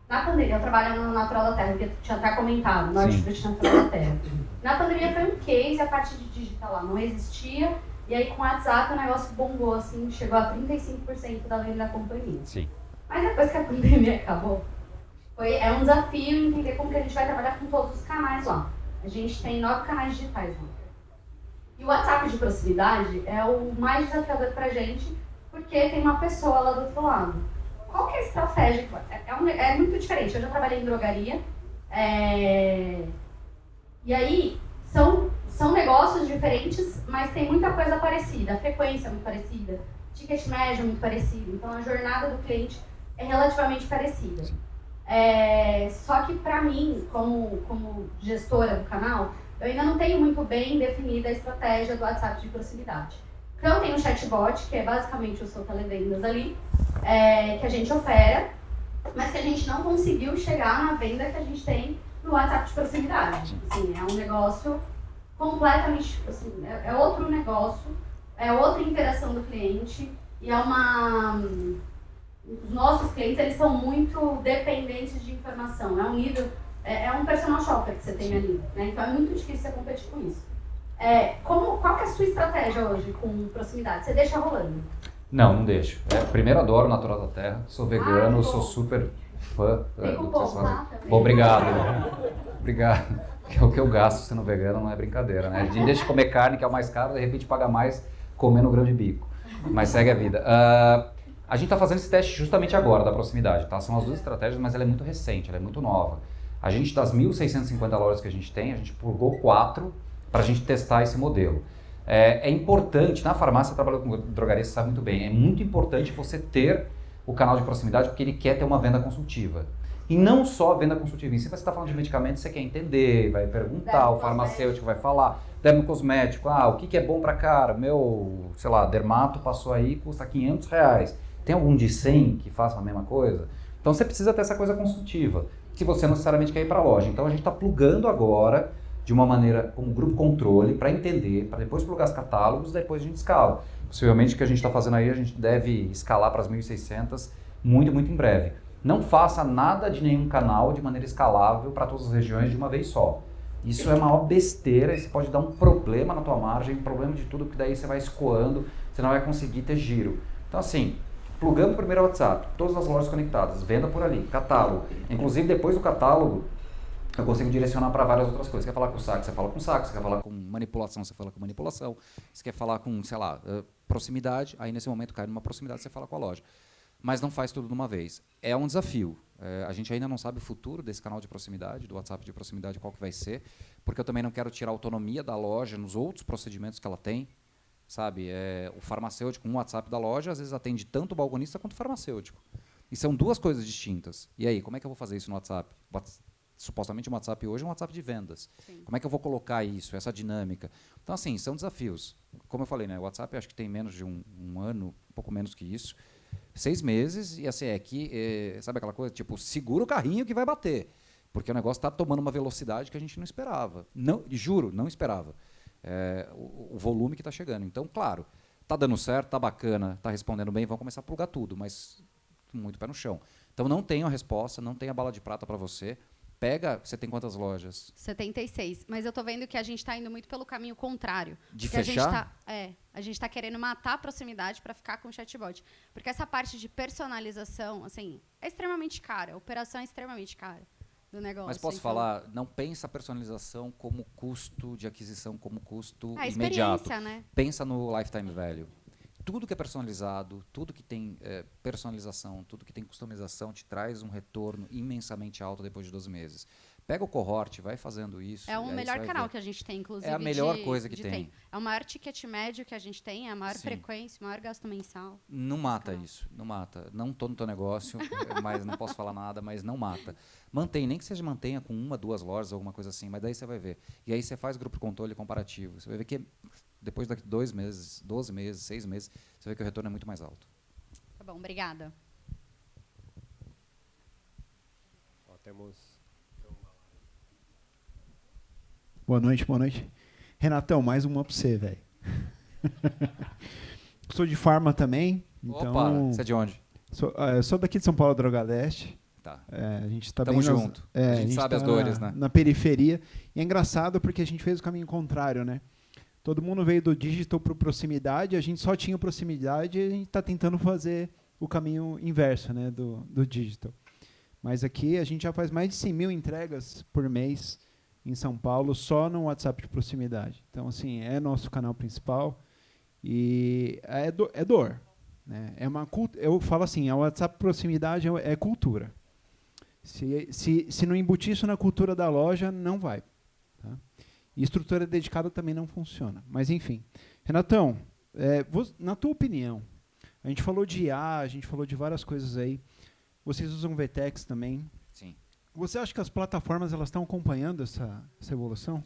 Na pandemia, eu trabalho no Natural da Terra, que eu tinha até comentado, no Hortifruti Natural da Terra. Na pandemia foi um case, a parte de digital lá não existia, e aí com o WhatsApp o negócio bombou, assim, chegou a 35% da venda da companhia. Sim. Mas depois que a pandemia acabou, é um desafio entender como que a gente vai trabalhar com todos os canais lá. A gente tem 9 canais digitais lá. E o WhatsApp de proximidade é o mais desafiador pra gente, porque tem uma pessoa lá do outro lado. Qual que é a estratégia? É muito diferente. Eu já trabalhei em drogaria. E aí, são negócios diferentes, mas tem muita coisa parecida. A frequência é muito parecida. Ticket médio é muito parecido. Então, a jornada do cliente é relativamente parecida. Só que, para mim, como gestora do canal, eu ainda não tenho muito bem definida a estratégia do WhatsApp de proximidade. Então, tem um chatbot, que é basicamente o seu televendas ali, que a gente opera, mas que a gente não conseguiu chegar na venda que a gente tem no WhatsApp de proximidade. Assim, é um negócio completamente, assim, é outro negócio, é outra interação do cliente, e os nossos clientes, eles são muito dependentes de informação, é um nível, é um personal shopper que você tem ali, né? Então é muito difícil você competir com isso. Qual que é a sua estratégia hoje com proximidade? Você deixa rolando? Não deixo. Primeiro, adoro o Natural da Terra, sou vegano, sou super fã do que vocês fazem. Bom, obrigado. Obrigado. Porque o que eu gasto sendo vegano não é brincadeira, né? A gente deixa de comer carne, que é o mais caro, de repente paga mais comendo grão de bico. Mas segue a vida. A gente está fazendo esse teste justamente agora, da proximidade, tá? São as duas estratégias, mas ela é muito recente, ela é muito nova. A gente, das 1.650 lojas que a gente tem, a gente plugou 4 para a gente testar esse modelo. É importante, na farmácia, trabalhou com drogaria, você sabe muito bem, é muito importante você ter o canal de proximidade porque ele quer ter uma venda consultiva. E não só venda consultiva, em si você está falando de medicamentos, você quer entender, vai perguntar, o farmacêutico vai falar, dermocosmético, o que é bom para cara? Meu, sei lá, dermato passou aí, custa R$500. Tem algum de 100 que faça a mesma coisa? Então você precisa ter essa coisa consultiva, que você não necessariamente quer ir para a loja. Então a gente está plugando agora de uma maneira como grupo controle para entender, para depois plugar os catálogos, depois a gente escala. Possivelmente o que a gente está fazendo aí, a gente deve escalar para as 1.600 muito, muito em breve. Não faça nada de nenhum canal de maneira escalável para todas as regiões de uma vez só. Isso é a maior besteira, isso pode dar um problema na tua margem, um problema de tudo, porque daí você vai escoando, você não vai conseguir ter giro. Então assim, plugando primeiro o WhatsApp, todas as lojas conectadas, venda por ali, catálogo. Inclusive depois do catálogo, eu consigo direcionar para várias outras coisas. Você quer falar com saque, você fala com saque. Você quer falar com manipulação, você fala com manipulação. Você quer falar com, sei lá, proximidade, aí nesse momento cai numa proximidade, você fala com a loja. Mas não faz tudo de uma vez. É um desafio. A gente ainda não sabe o futuro desse canal de proximidade, do WhatsApp de proximidade, qual que vai ser, porque eu também não quero tirar a autonomia da loja nos outros procedimentos que ela tem. Sabe, o farmacêutico, um WhatsApp da loja, às vezes atende tanto o balconista quanto o farmacêutico. E são duas coisas distintas. E aí, como é que eu vou fazer isso no WhatsApp? Supostamente um WhatsApp hoje é um WhatsApp de vendas. Sim. Como é que eu vou colocar isso, essa dinâmica? Então, assim, são desafios. Como eu falei, né, o WhatsApp acho que tem menos de um ano, um pouco menos que isso. 6 meses, e assim, sabe aquela coisa, tipo, segura o carrinho que vai bater. Porque o negócio está tomando uma velocidade que a gente não esperava. Não, juro, não esperava. O volume que está chegando. Então, claro, está dando certo, está bacana, está respondendo bem, vamos começar a plugar tudo, mas muito pé no chão. Então, não tenho a resposta, não tenho a bala de prata para você. Você tem quantas lojas? 76. Mas eu estou vendo que a gente está indo muito pelo caminho contrário. De fechar? A gente está querendo matar a proximidade para ficar com o chatbot. Porque essa parte de personalização, assim, é extremamente cara. A operação é extremamente cara do negócio. Mas posso falar, não pensa a personalização como custo de aquisição, como custo a imediato. Né? Pensa no lifetime value. Tudo que é personalizado, tudo que tem personalização, tudo que tem customização te traz um retorno imensamente alto depois de 12 meses. Pega o cohort, vai fazendo isso. É o melhor canal que a gente tem, inclusive. É a melhor coisa que tem. É o maior ticket médio que a gente tem, é a maior frequência, o maior gasto mensal. Não mata isso, não mata. Não estou no teu negócio, mas não posso falar nada, mas não mata. Mantém, nem que seja mantenha com 1, 2 lojas, alguma coisa assim, mas daí você vai ver. E aí você faz grupo controle comparativo. Você vai ver que depois daqui 2 meses, 12 meses, 6 meses, você vê que o retorno é muito mais alto. Tá bom, obrigada. Temos... Boa noite, boa noite. Renatão, mais uma pra você, velho. Sou de Farma também. Então, opa, você é de onde? Eu sou daqui de São Paulo, Droga Leste. Tá. A gente tá Tamo bem junto. A gente sabe as dores, né? Na periferia. E é engraçado porque a gente fez o caminho contrário, né? Todo mundo veio do digital para proximidade, a gente só tinha proximidade e a gente está tentando fazer o caminho inverso, né, do digital. Mas aqui a gente já faz mais de 100 mil entregas por mês em São Paulo, só no WhatsApp de proximidade. Então, assim, é nosso canal principal e é dor. Né? Eu falo assim, a WhatsApp proximidade é cultura. Se não embutir isso na cultura da loja, não vai. Tá? E estrutura dedicada também não funciona. Mas, enfim. Renatão, na tua opinião, a gente falou de IA, a gente falou de várias coisas aí. Vocês usam VTEX também. Sim. Você acha que as plataformas elas estão acompanhando essa evolução?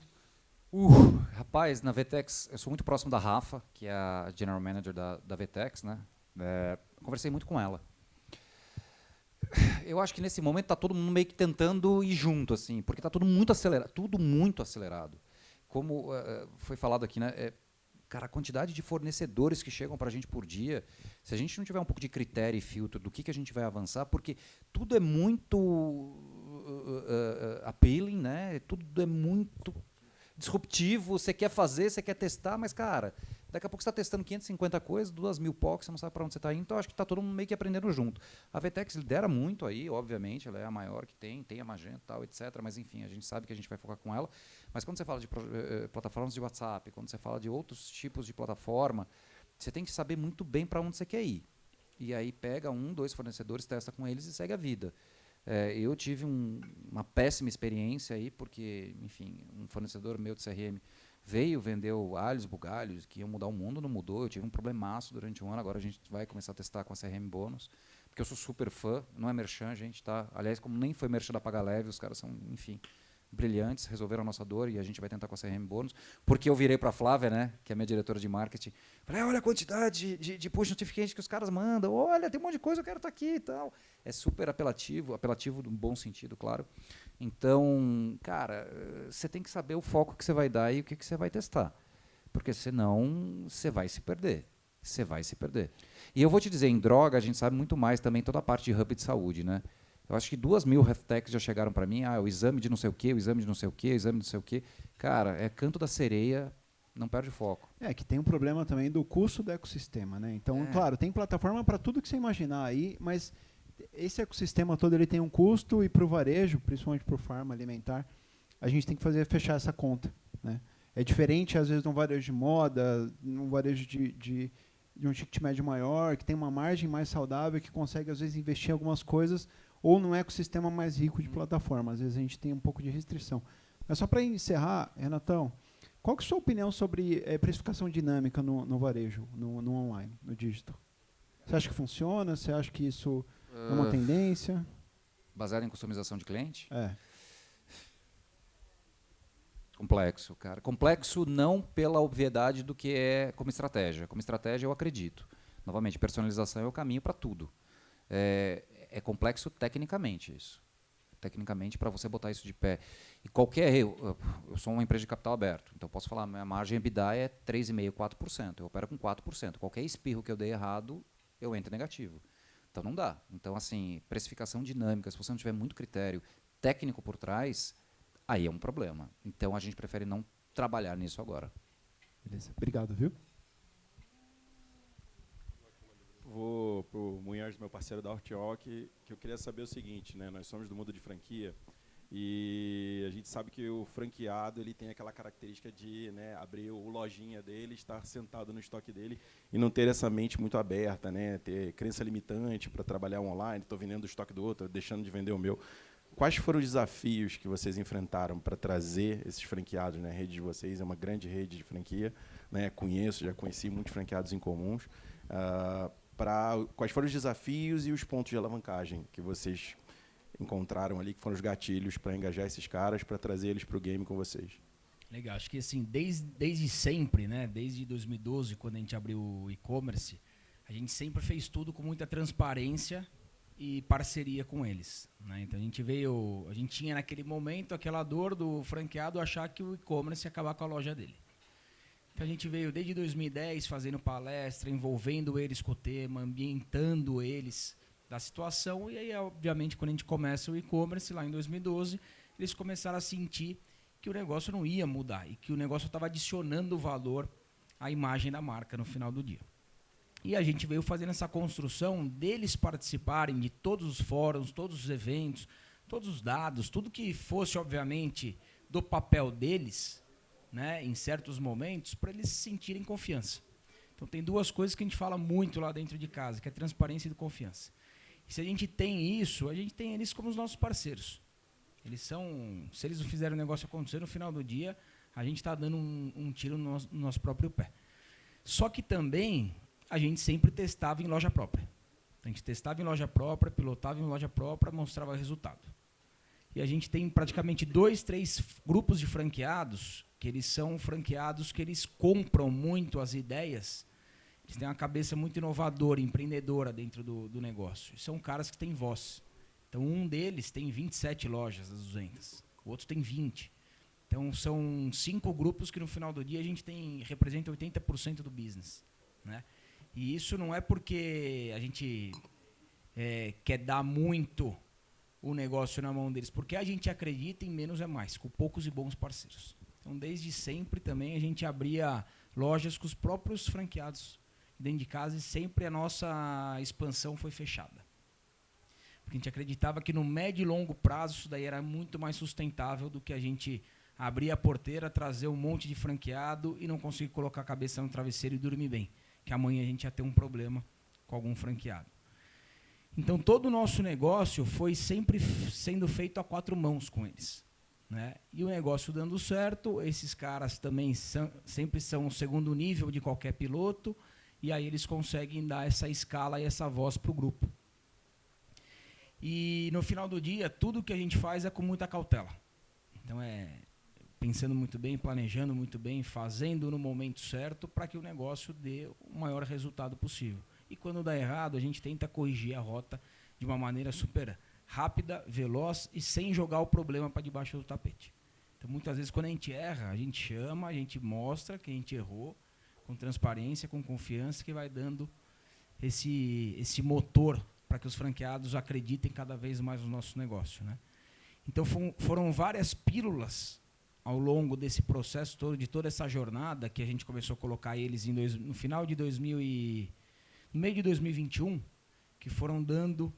Rapaz, na VTEX, eu sou muito próximo da Rafa, que é a General Manager da VTEX, né? Conversei muito com ela. Eu acho que nesse momento está todo mundo meio que tentando ir junto, assim, porque está tudo muito acelerado. Como foi falado aqui, né? Cara, a quantidade de fornecedores que chegam para a gente por dia, se a gente não tiver um pouco de critério e filtro do que a gente vai avançar, porque tudo é muito appealing, né? Tudo é muito disruptivo, você quer fazer, você quer testar, mas, cara, daqui a pouco você está testando 550 coisas, 2.000 POCs, você não sabe para onde você está indo, então acho que está todo mundo meio que aprendendo junto. A VTEX lidera muito aí, obviamente, ela é a maior que tem a Magento e tal, etc., mas enfim, a gente sabe que a gente vai focar com ela. Mas quando você fala de plataformas de WhatsApp, quando você fala de outros tipos de plataforma, você tem que saber muito bem para onde você quer ir. E aí pega 1, 2 fornecedores, testa com eles e segue a vida. Eu tive uma péssima experiência aí, porque, enfim, um fornecedor meu de CRM veio, vendeu alhos, bugalhos, que iam mudar o mundo, não mudou. Eu tive um problemaço durante um ano, agora a gente vai começar a testar com a CRM Bônus, porque eu sou super fã, não é merchan, gente, tá? Aliás, como nem foi merchan da PagaLeve, os caras são, enfim, brilhantes, resolveram a nossa dor e a gente vai tentar com a CRM Bônus, porque eu virei para a Flávia, né, que é a minha diretora de marketing, falei, olha a quantidade de push notification que os caras mandam, olha, tem um monte de coisa, eu quero estar aqui e tal. É super apelativo no bom sentido, claro. Então, cara, você tem que saber o foco que você vai dar e o que você vai testar, porque senão você vai se perder. Você vai se perder. E eu vou te dizer, em droga, a gente sabe muito mais também toda a parte de hub de saúde, né? Eu acho que 2.000 health techs já chegaram para mim, o exame de não sei o quê, o exame de não sei o quê, o exame de não sei o quê. Cara, é canto da sereia, não perde foco. Que tem um problema também do custo do ecossistema, né? Então, claro, tem plataforma para tudo que você imaginar aí, mas esse ecossistema todo ele tem um custo e para o varejo, principalmente para o farma alimentar, a gente tem que fechar essa conta, né? É diferente, às vezes, num varejo de moda, num varejo de um ticket médio maior, que tem uma margem mais saudável, que consegue, às vezes, investir em algumas coisas, ou num ecossistema mais rico de plataforma. Às vezes a gente tem um pouco de restrição. Mas só para encerrar, Renatão, qual que é a sua opinião sobre precificação dinâmica no varejo, no online, no digital? Você acha que funciona? Você acha que isso é uma tendência? Baseado em customização de cliente? É. Complexo, cara. Complexo não pela obviedade do que é como estratégia. Como estratégia eu acredito. Novamente, personalização é o caminho para tudo. É complexo tecnicamente isso. Tecnicamente, para você botar isso de pé. E qualquer erro, eu sou uma empresa de capital aberto, então posso falar, minha margem EBITDA é 3,5%, 4%. Eu opero com 4%. Qualquer espirro que eu dei errado, eu entro negativo. Então não dá. Então, assim, precificação dinâmica, se você não tiver muito critério técnico por trás, aí é um problema. Então a gente prefere não trabalhar nisso agora. Beleza. Obrigado, viu? Vou para o Munhoz, meu parceiro da Hortioc, que eu queria saber o seguinte, né? Nós somos do mundo de franquia e a gente sabe que o franqueado ele tem aquela característica de, né, abrir o lojinha dele, estar sentado no estoque dele e não ter essa mente muito aberta, né? Ter crença limitante para trabalhar online, estou vendendo o estoque do outro, deixando de vender o meu. Quais foram os desafios que vocês enfrentaram para trazer esses franqueados, né? A rede de vocês é uma grande rede de franquia, né? Já conheci muitos franqueados em comuns. Quais foram os desafios e os pontos de alavancagem que vocês encontraram ali, que foram os gatilhos para engajar esses caras, para trazer eles para o game com vocês? Legal, acho que assim, desde sempre, né? Desde 2012, quando a gente abriu o e-commerce, a gente sempre fez tudo com muita transparência e parceria com eles, né? Então a gente tinha naquele momento aquela dor do franqueado achar que o e-commerce ia acabar com a loja dele. Então a gente veio desde 2010 fazendo palestra, envolvendo eles com o tema, ambientando eles da situação, e aí obviamente quando a gente começa o e-commerce lá em 2012, eles começaram a sentir que o negócio não ia mudar e que o negócio estava adicionando valor à imagem da marca no final do dia. E a gente veio fazendo essa construção deles participarem de todos os fóruns, todos os eventos, todos os dados, tudo que fosse, obviamente, do papel deles, né, em certos momentos, para eles se sentirem confiança. Então, tem duas coisas que a gente fala muito lá dentro de casa, que é transparência e confiança. E se a gente tem isso, a gente tem eles como os nossos parceiros. Se eles não fizerem o negócio acontecer, no final do dia, a gente está dando um tiro no nosso próprio pé. Só que também a gente sempre testava em loja própria. A gente testava em loja própria, pilotava em loja própria, mostrava resultado. E a gente tem praticamente 2, 3 grupos de franqueados, que eles são franqueados que eles compram muito as ideias, eles têm uma cabeça muito inovadora, empreendedora dentro do negócio. E são caras que têm voz. Então, um deles tem 27 lojas das 200, o outro tem 20. Então, são 5 grupos que, no final do dia, representa 80% do business, né? E isso não é porque a gente quer dar muito o negócio na mão deles, porque a gente acredita em menos é mais, com poucos e bons parceiros. Então, desde sempre também a gente abria lojas com os próprios franqueados dentro de casa e sempre a nossa expansão foi fechada. Porque a gente acreditava que no médio e longo prazo isso daí era muito mais sustentável do que a gente abrir a porteira, trazer um monte de franqueado e não conseguir colocar a cabeça no travesseiro e dormir bem, que amanhã a gente ia ter um problema com algum franqueado. Então, todo o nosso negócio foi sempre sendo feito a 4 mãos com eles. né? E o negócio dando certo, esses caras também sempre são o segundo nível de qualquer piloto, e aí eles conseguem dar essa escala e essa voz para o grupo. E no final do dia, tudo que a gente faz é com muita cautela. Então pensando muito bem, planejando muito bem, fazendo no momento certo para que o negócio dê o maior resultado possível. E quando dá errado, a gente tenta corrigir a rota de uma maneira super rápida, veloz e sem jogar o problema para debaixo do tapete. Então, muitas vezes, quando a gente erra, a gente chama, a gente mostra que a gente errou, com transparência, com confiança, que vai dando esse motor para que os franqueados acreditem cada vez mais no nosso negócio, né? Então, foram várias pílulas ao longo desse processo todo, de toda essa jornada, que a gente começou a colocar eles no final de no meio de 2021, que foram dando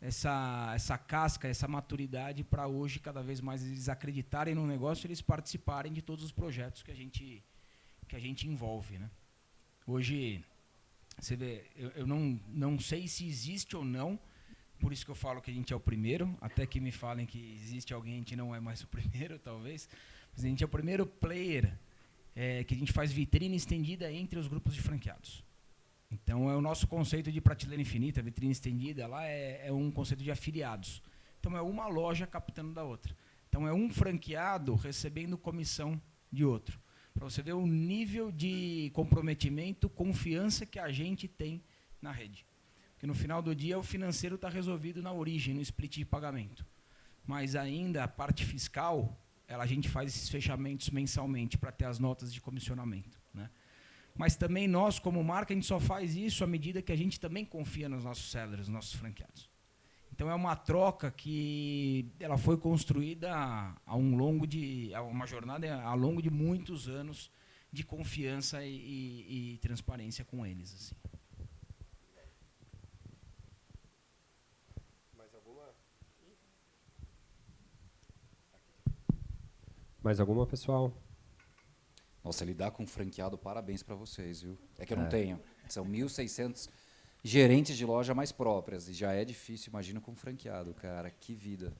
essa casca, essa maturidade para hoje, cada vez mais eles acreditarem no negócio, eles participarem de todos os projetos que a gente envolve, né? Hoje, você vê, eu não sei se existe ou não, por isso que eu falo que a gente é o primeiro, até que me falem que existe alguém, a gente não é mais o primeiro, talvez, mas a gente é o primeiro player que a gente faz vitrine estendida entre os grupos de franqueados. Então, é o nosso conceito de prateleira infinita, vitrine estendida, lá é um conceito de afiliados. Então, é uma loja captando da outra. Então, é um franqueado recebendo comissão de outro. Para você ver o nível de comprometimento, confiança que a gente tem na rede. Porque no final do dia, o financeiro está resolvido na origem, no split de pagamento. Mas ainda a parte fiscal, a gente faz esses fechamentos mensalmente para ter as notas de comissionamento, né? Mas também nós, como marca, a gente só faz isso à medida que a gente também confia nos nossos sellers, nos nossos franqueados. Então, é uma troca que ela foi construída uma jornada ao longo de muitos anos de confiança e transparência com eles, assim. Mais alguma, pessoal? Nossa, lidar com franqueado, parabéns para vocês, viu? É que eu não tenho. São 1.600 gerentes de loja mais próprias. E já é difícil, imagina com franqueado, cara. Que vida.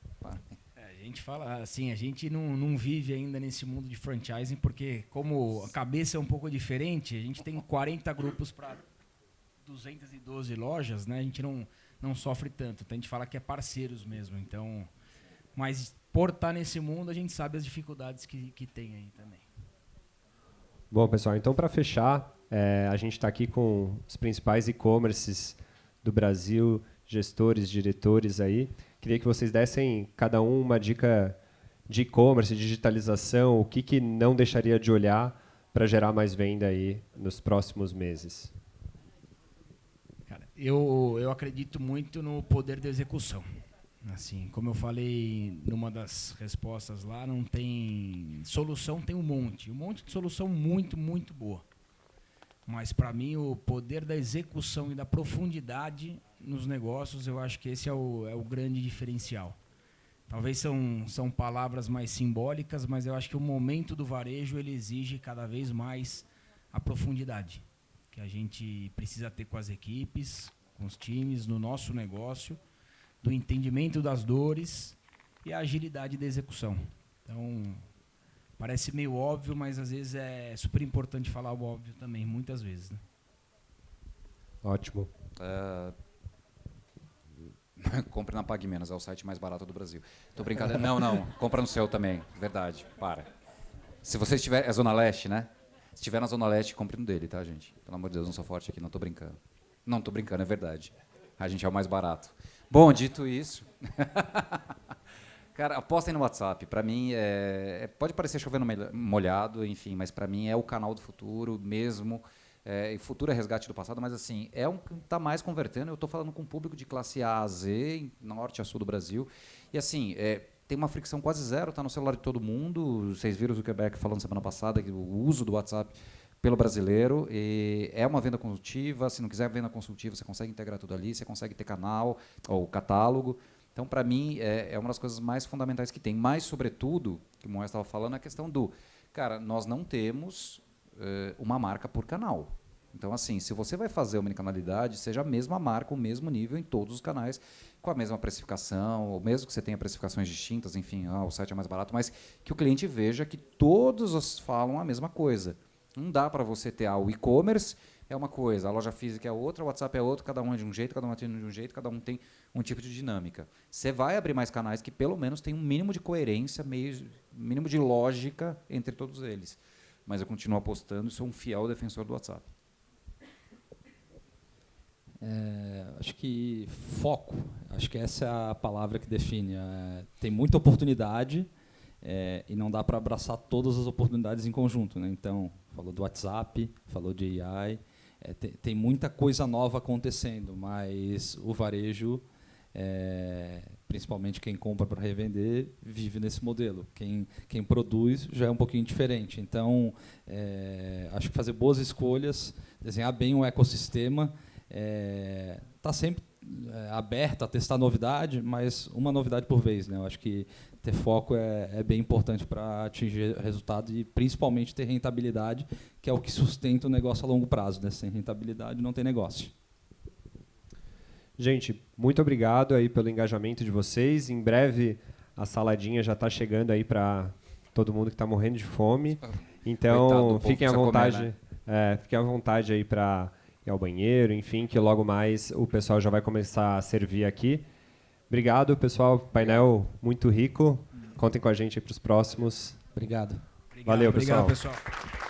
A gente fala assim, a gente não vive ainda nesse mundo de franchising, porque como a cabeça é um pouco diferente, a gente tem 40 grupos para 212 lojas, né? A gente não sofre tanto. Então, a gente fala que é parceiros mesmo. Então, mas por estar nesse mundo, a gente sabe as dificuldades que tem aí também. Bom, pessoal, então para fechar, a gente está aqui com os principais e-commerces do Brasil, gestores, diretores aí. Queria que vocês dessem cada um uma dica de e-commerce, digitalização, o que não deixaria de olhar para gerar mais venda aí nos próximos meses. Cara, eu acredito muito no poder da execução. Assim, como eu falei numa das respostas lá, não tem solução, tem um monte de solução muito, muito boa. Mas para mim o poder da execução e da profundidade nos negócios, eu acho que esse é o grande diferencial. Talvez são palavras mais simbólicas, mas eu acho que o momento do varejo ele exige cada vez mais a profundidade que a gente precisa ter com as equipes, com os times, no nosso negócio, do entendimento das dores e a agilidade da execução. Então, parece meio óbvio, mas às vezes é super importante falar o óbvio também, muitas vezes, né? Ótimo. Compre na Pague Menos, é o site mais barato do Brasil. Tô brincando. Não, compra no seu também, verdade, para. Se você estiver, é Zona Leste, né? Se estiver na Zona Leste, compre no dele, tá, gente? Pelo amor de Deus, não sou forte aqui, não tô brincando. Não tô brincando, é verdade. A gente é o mais barato. Bom, dito isso, cara, apostem no WhatsApp. Para mim, pode parecer chovendo molhado, enfim, mas para mim é o canal do futuro mesmo. E futuro é resgate do passado, mas assim, é um que está mais convertendo. Eu estou falando com um público de classe A a Z, norte a sul do Brasil. E assim, tem uma fricção quase zero, está no celular de todo mundo. Vocês viram o Zuckerberg falando semana passada que o uso do WhatsApp pelo brasileiro, e é uma venda consultiva. Se não quiser venda consultiva, você consegue integrar tudo ali, você consegue ter canal ou catálogo. Então, para mim, é uma das coisas mais fundamentais que tem. Mas, sobretudo, que o Moés estava falando, a questão do... Cara, nós não temos uma marca por canal. Então, assim, se você vai fazer omnicanalidade, seja a mesma marca, o mesmo nível em todos os canais, com a mesma precificação, ou mesmo que você tenha precificações distintas, enfim, o site é mais barato, mas que o cliente veja que todos falam a mesma coisa. Não dá para você ter o e-commerce é uma coisa, a loja física é outra, o WhatsApp é outro, cada um é de um jeito, cada um atende de um jeito, cada um tem um tipo de dinâmica. Você vai abrir mais canais que pelo menos tem um mínimo de coerência, mínimo de lógica entre todos eles. Mas eu continuo apostando e sou um fiel defensor do WhatsApp. Acho que foco, acho que essa é a palavra que define. Tem muita oportunidade e não dá para abraçar todas as oportunidades em conjunto, né? Então, falou do WhatsApp, falou de AI, tem muita coisa nova acontecendo, mas o varejo, principalmente quem compra para revender, vive nesse modelo. Quem produz já é um pouquinho diferente. Então, acho que fazer boas escolhas, desenhar bem um ecossistema, está sempre aberto a testar novidade, mas uma novidade por vez, né? Eu acho que ter foco é bem importante para atingir resultado e principalmente ter rentabilidade, que é o que sustenta o negócio a longo prazo, né? Sem rentabilidade não tem negócio. Gente, muito obrigado aí pelo engajamento de vocês. Em breve a saladinha já está chegando aí para todo mundo que está morrendo de fome. Então fiquem à vontade, comer, né? Fiquem à vontade aí para ir ao banheiro, enfim, que logo mais o pessoal já vai começar a servir aqui. Obrigado, pessoal. Painel muito rico. Contem com a gente aí para os próximos. Obrigado. Valeu, pessoal. Obrigado, pessoal.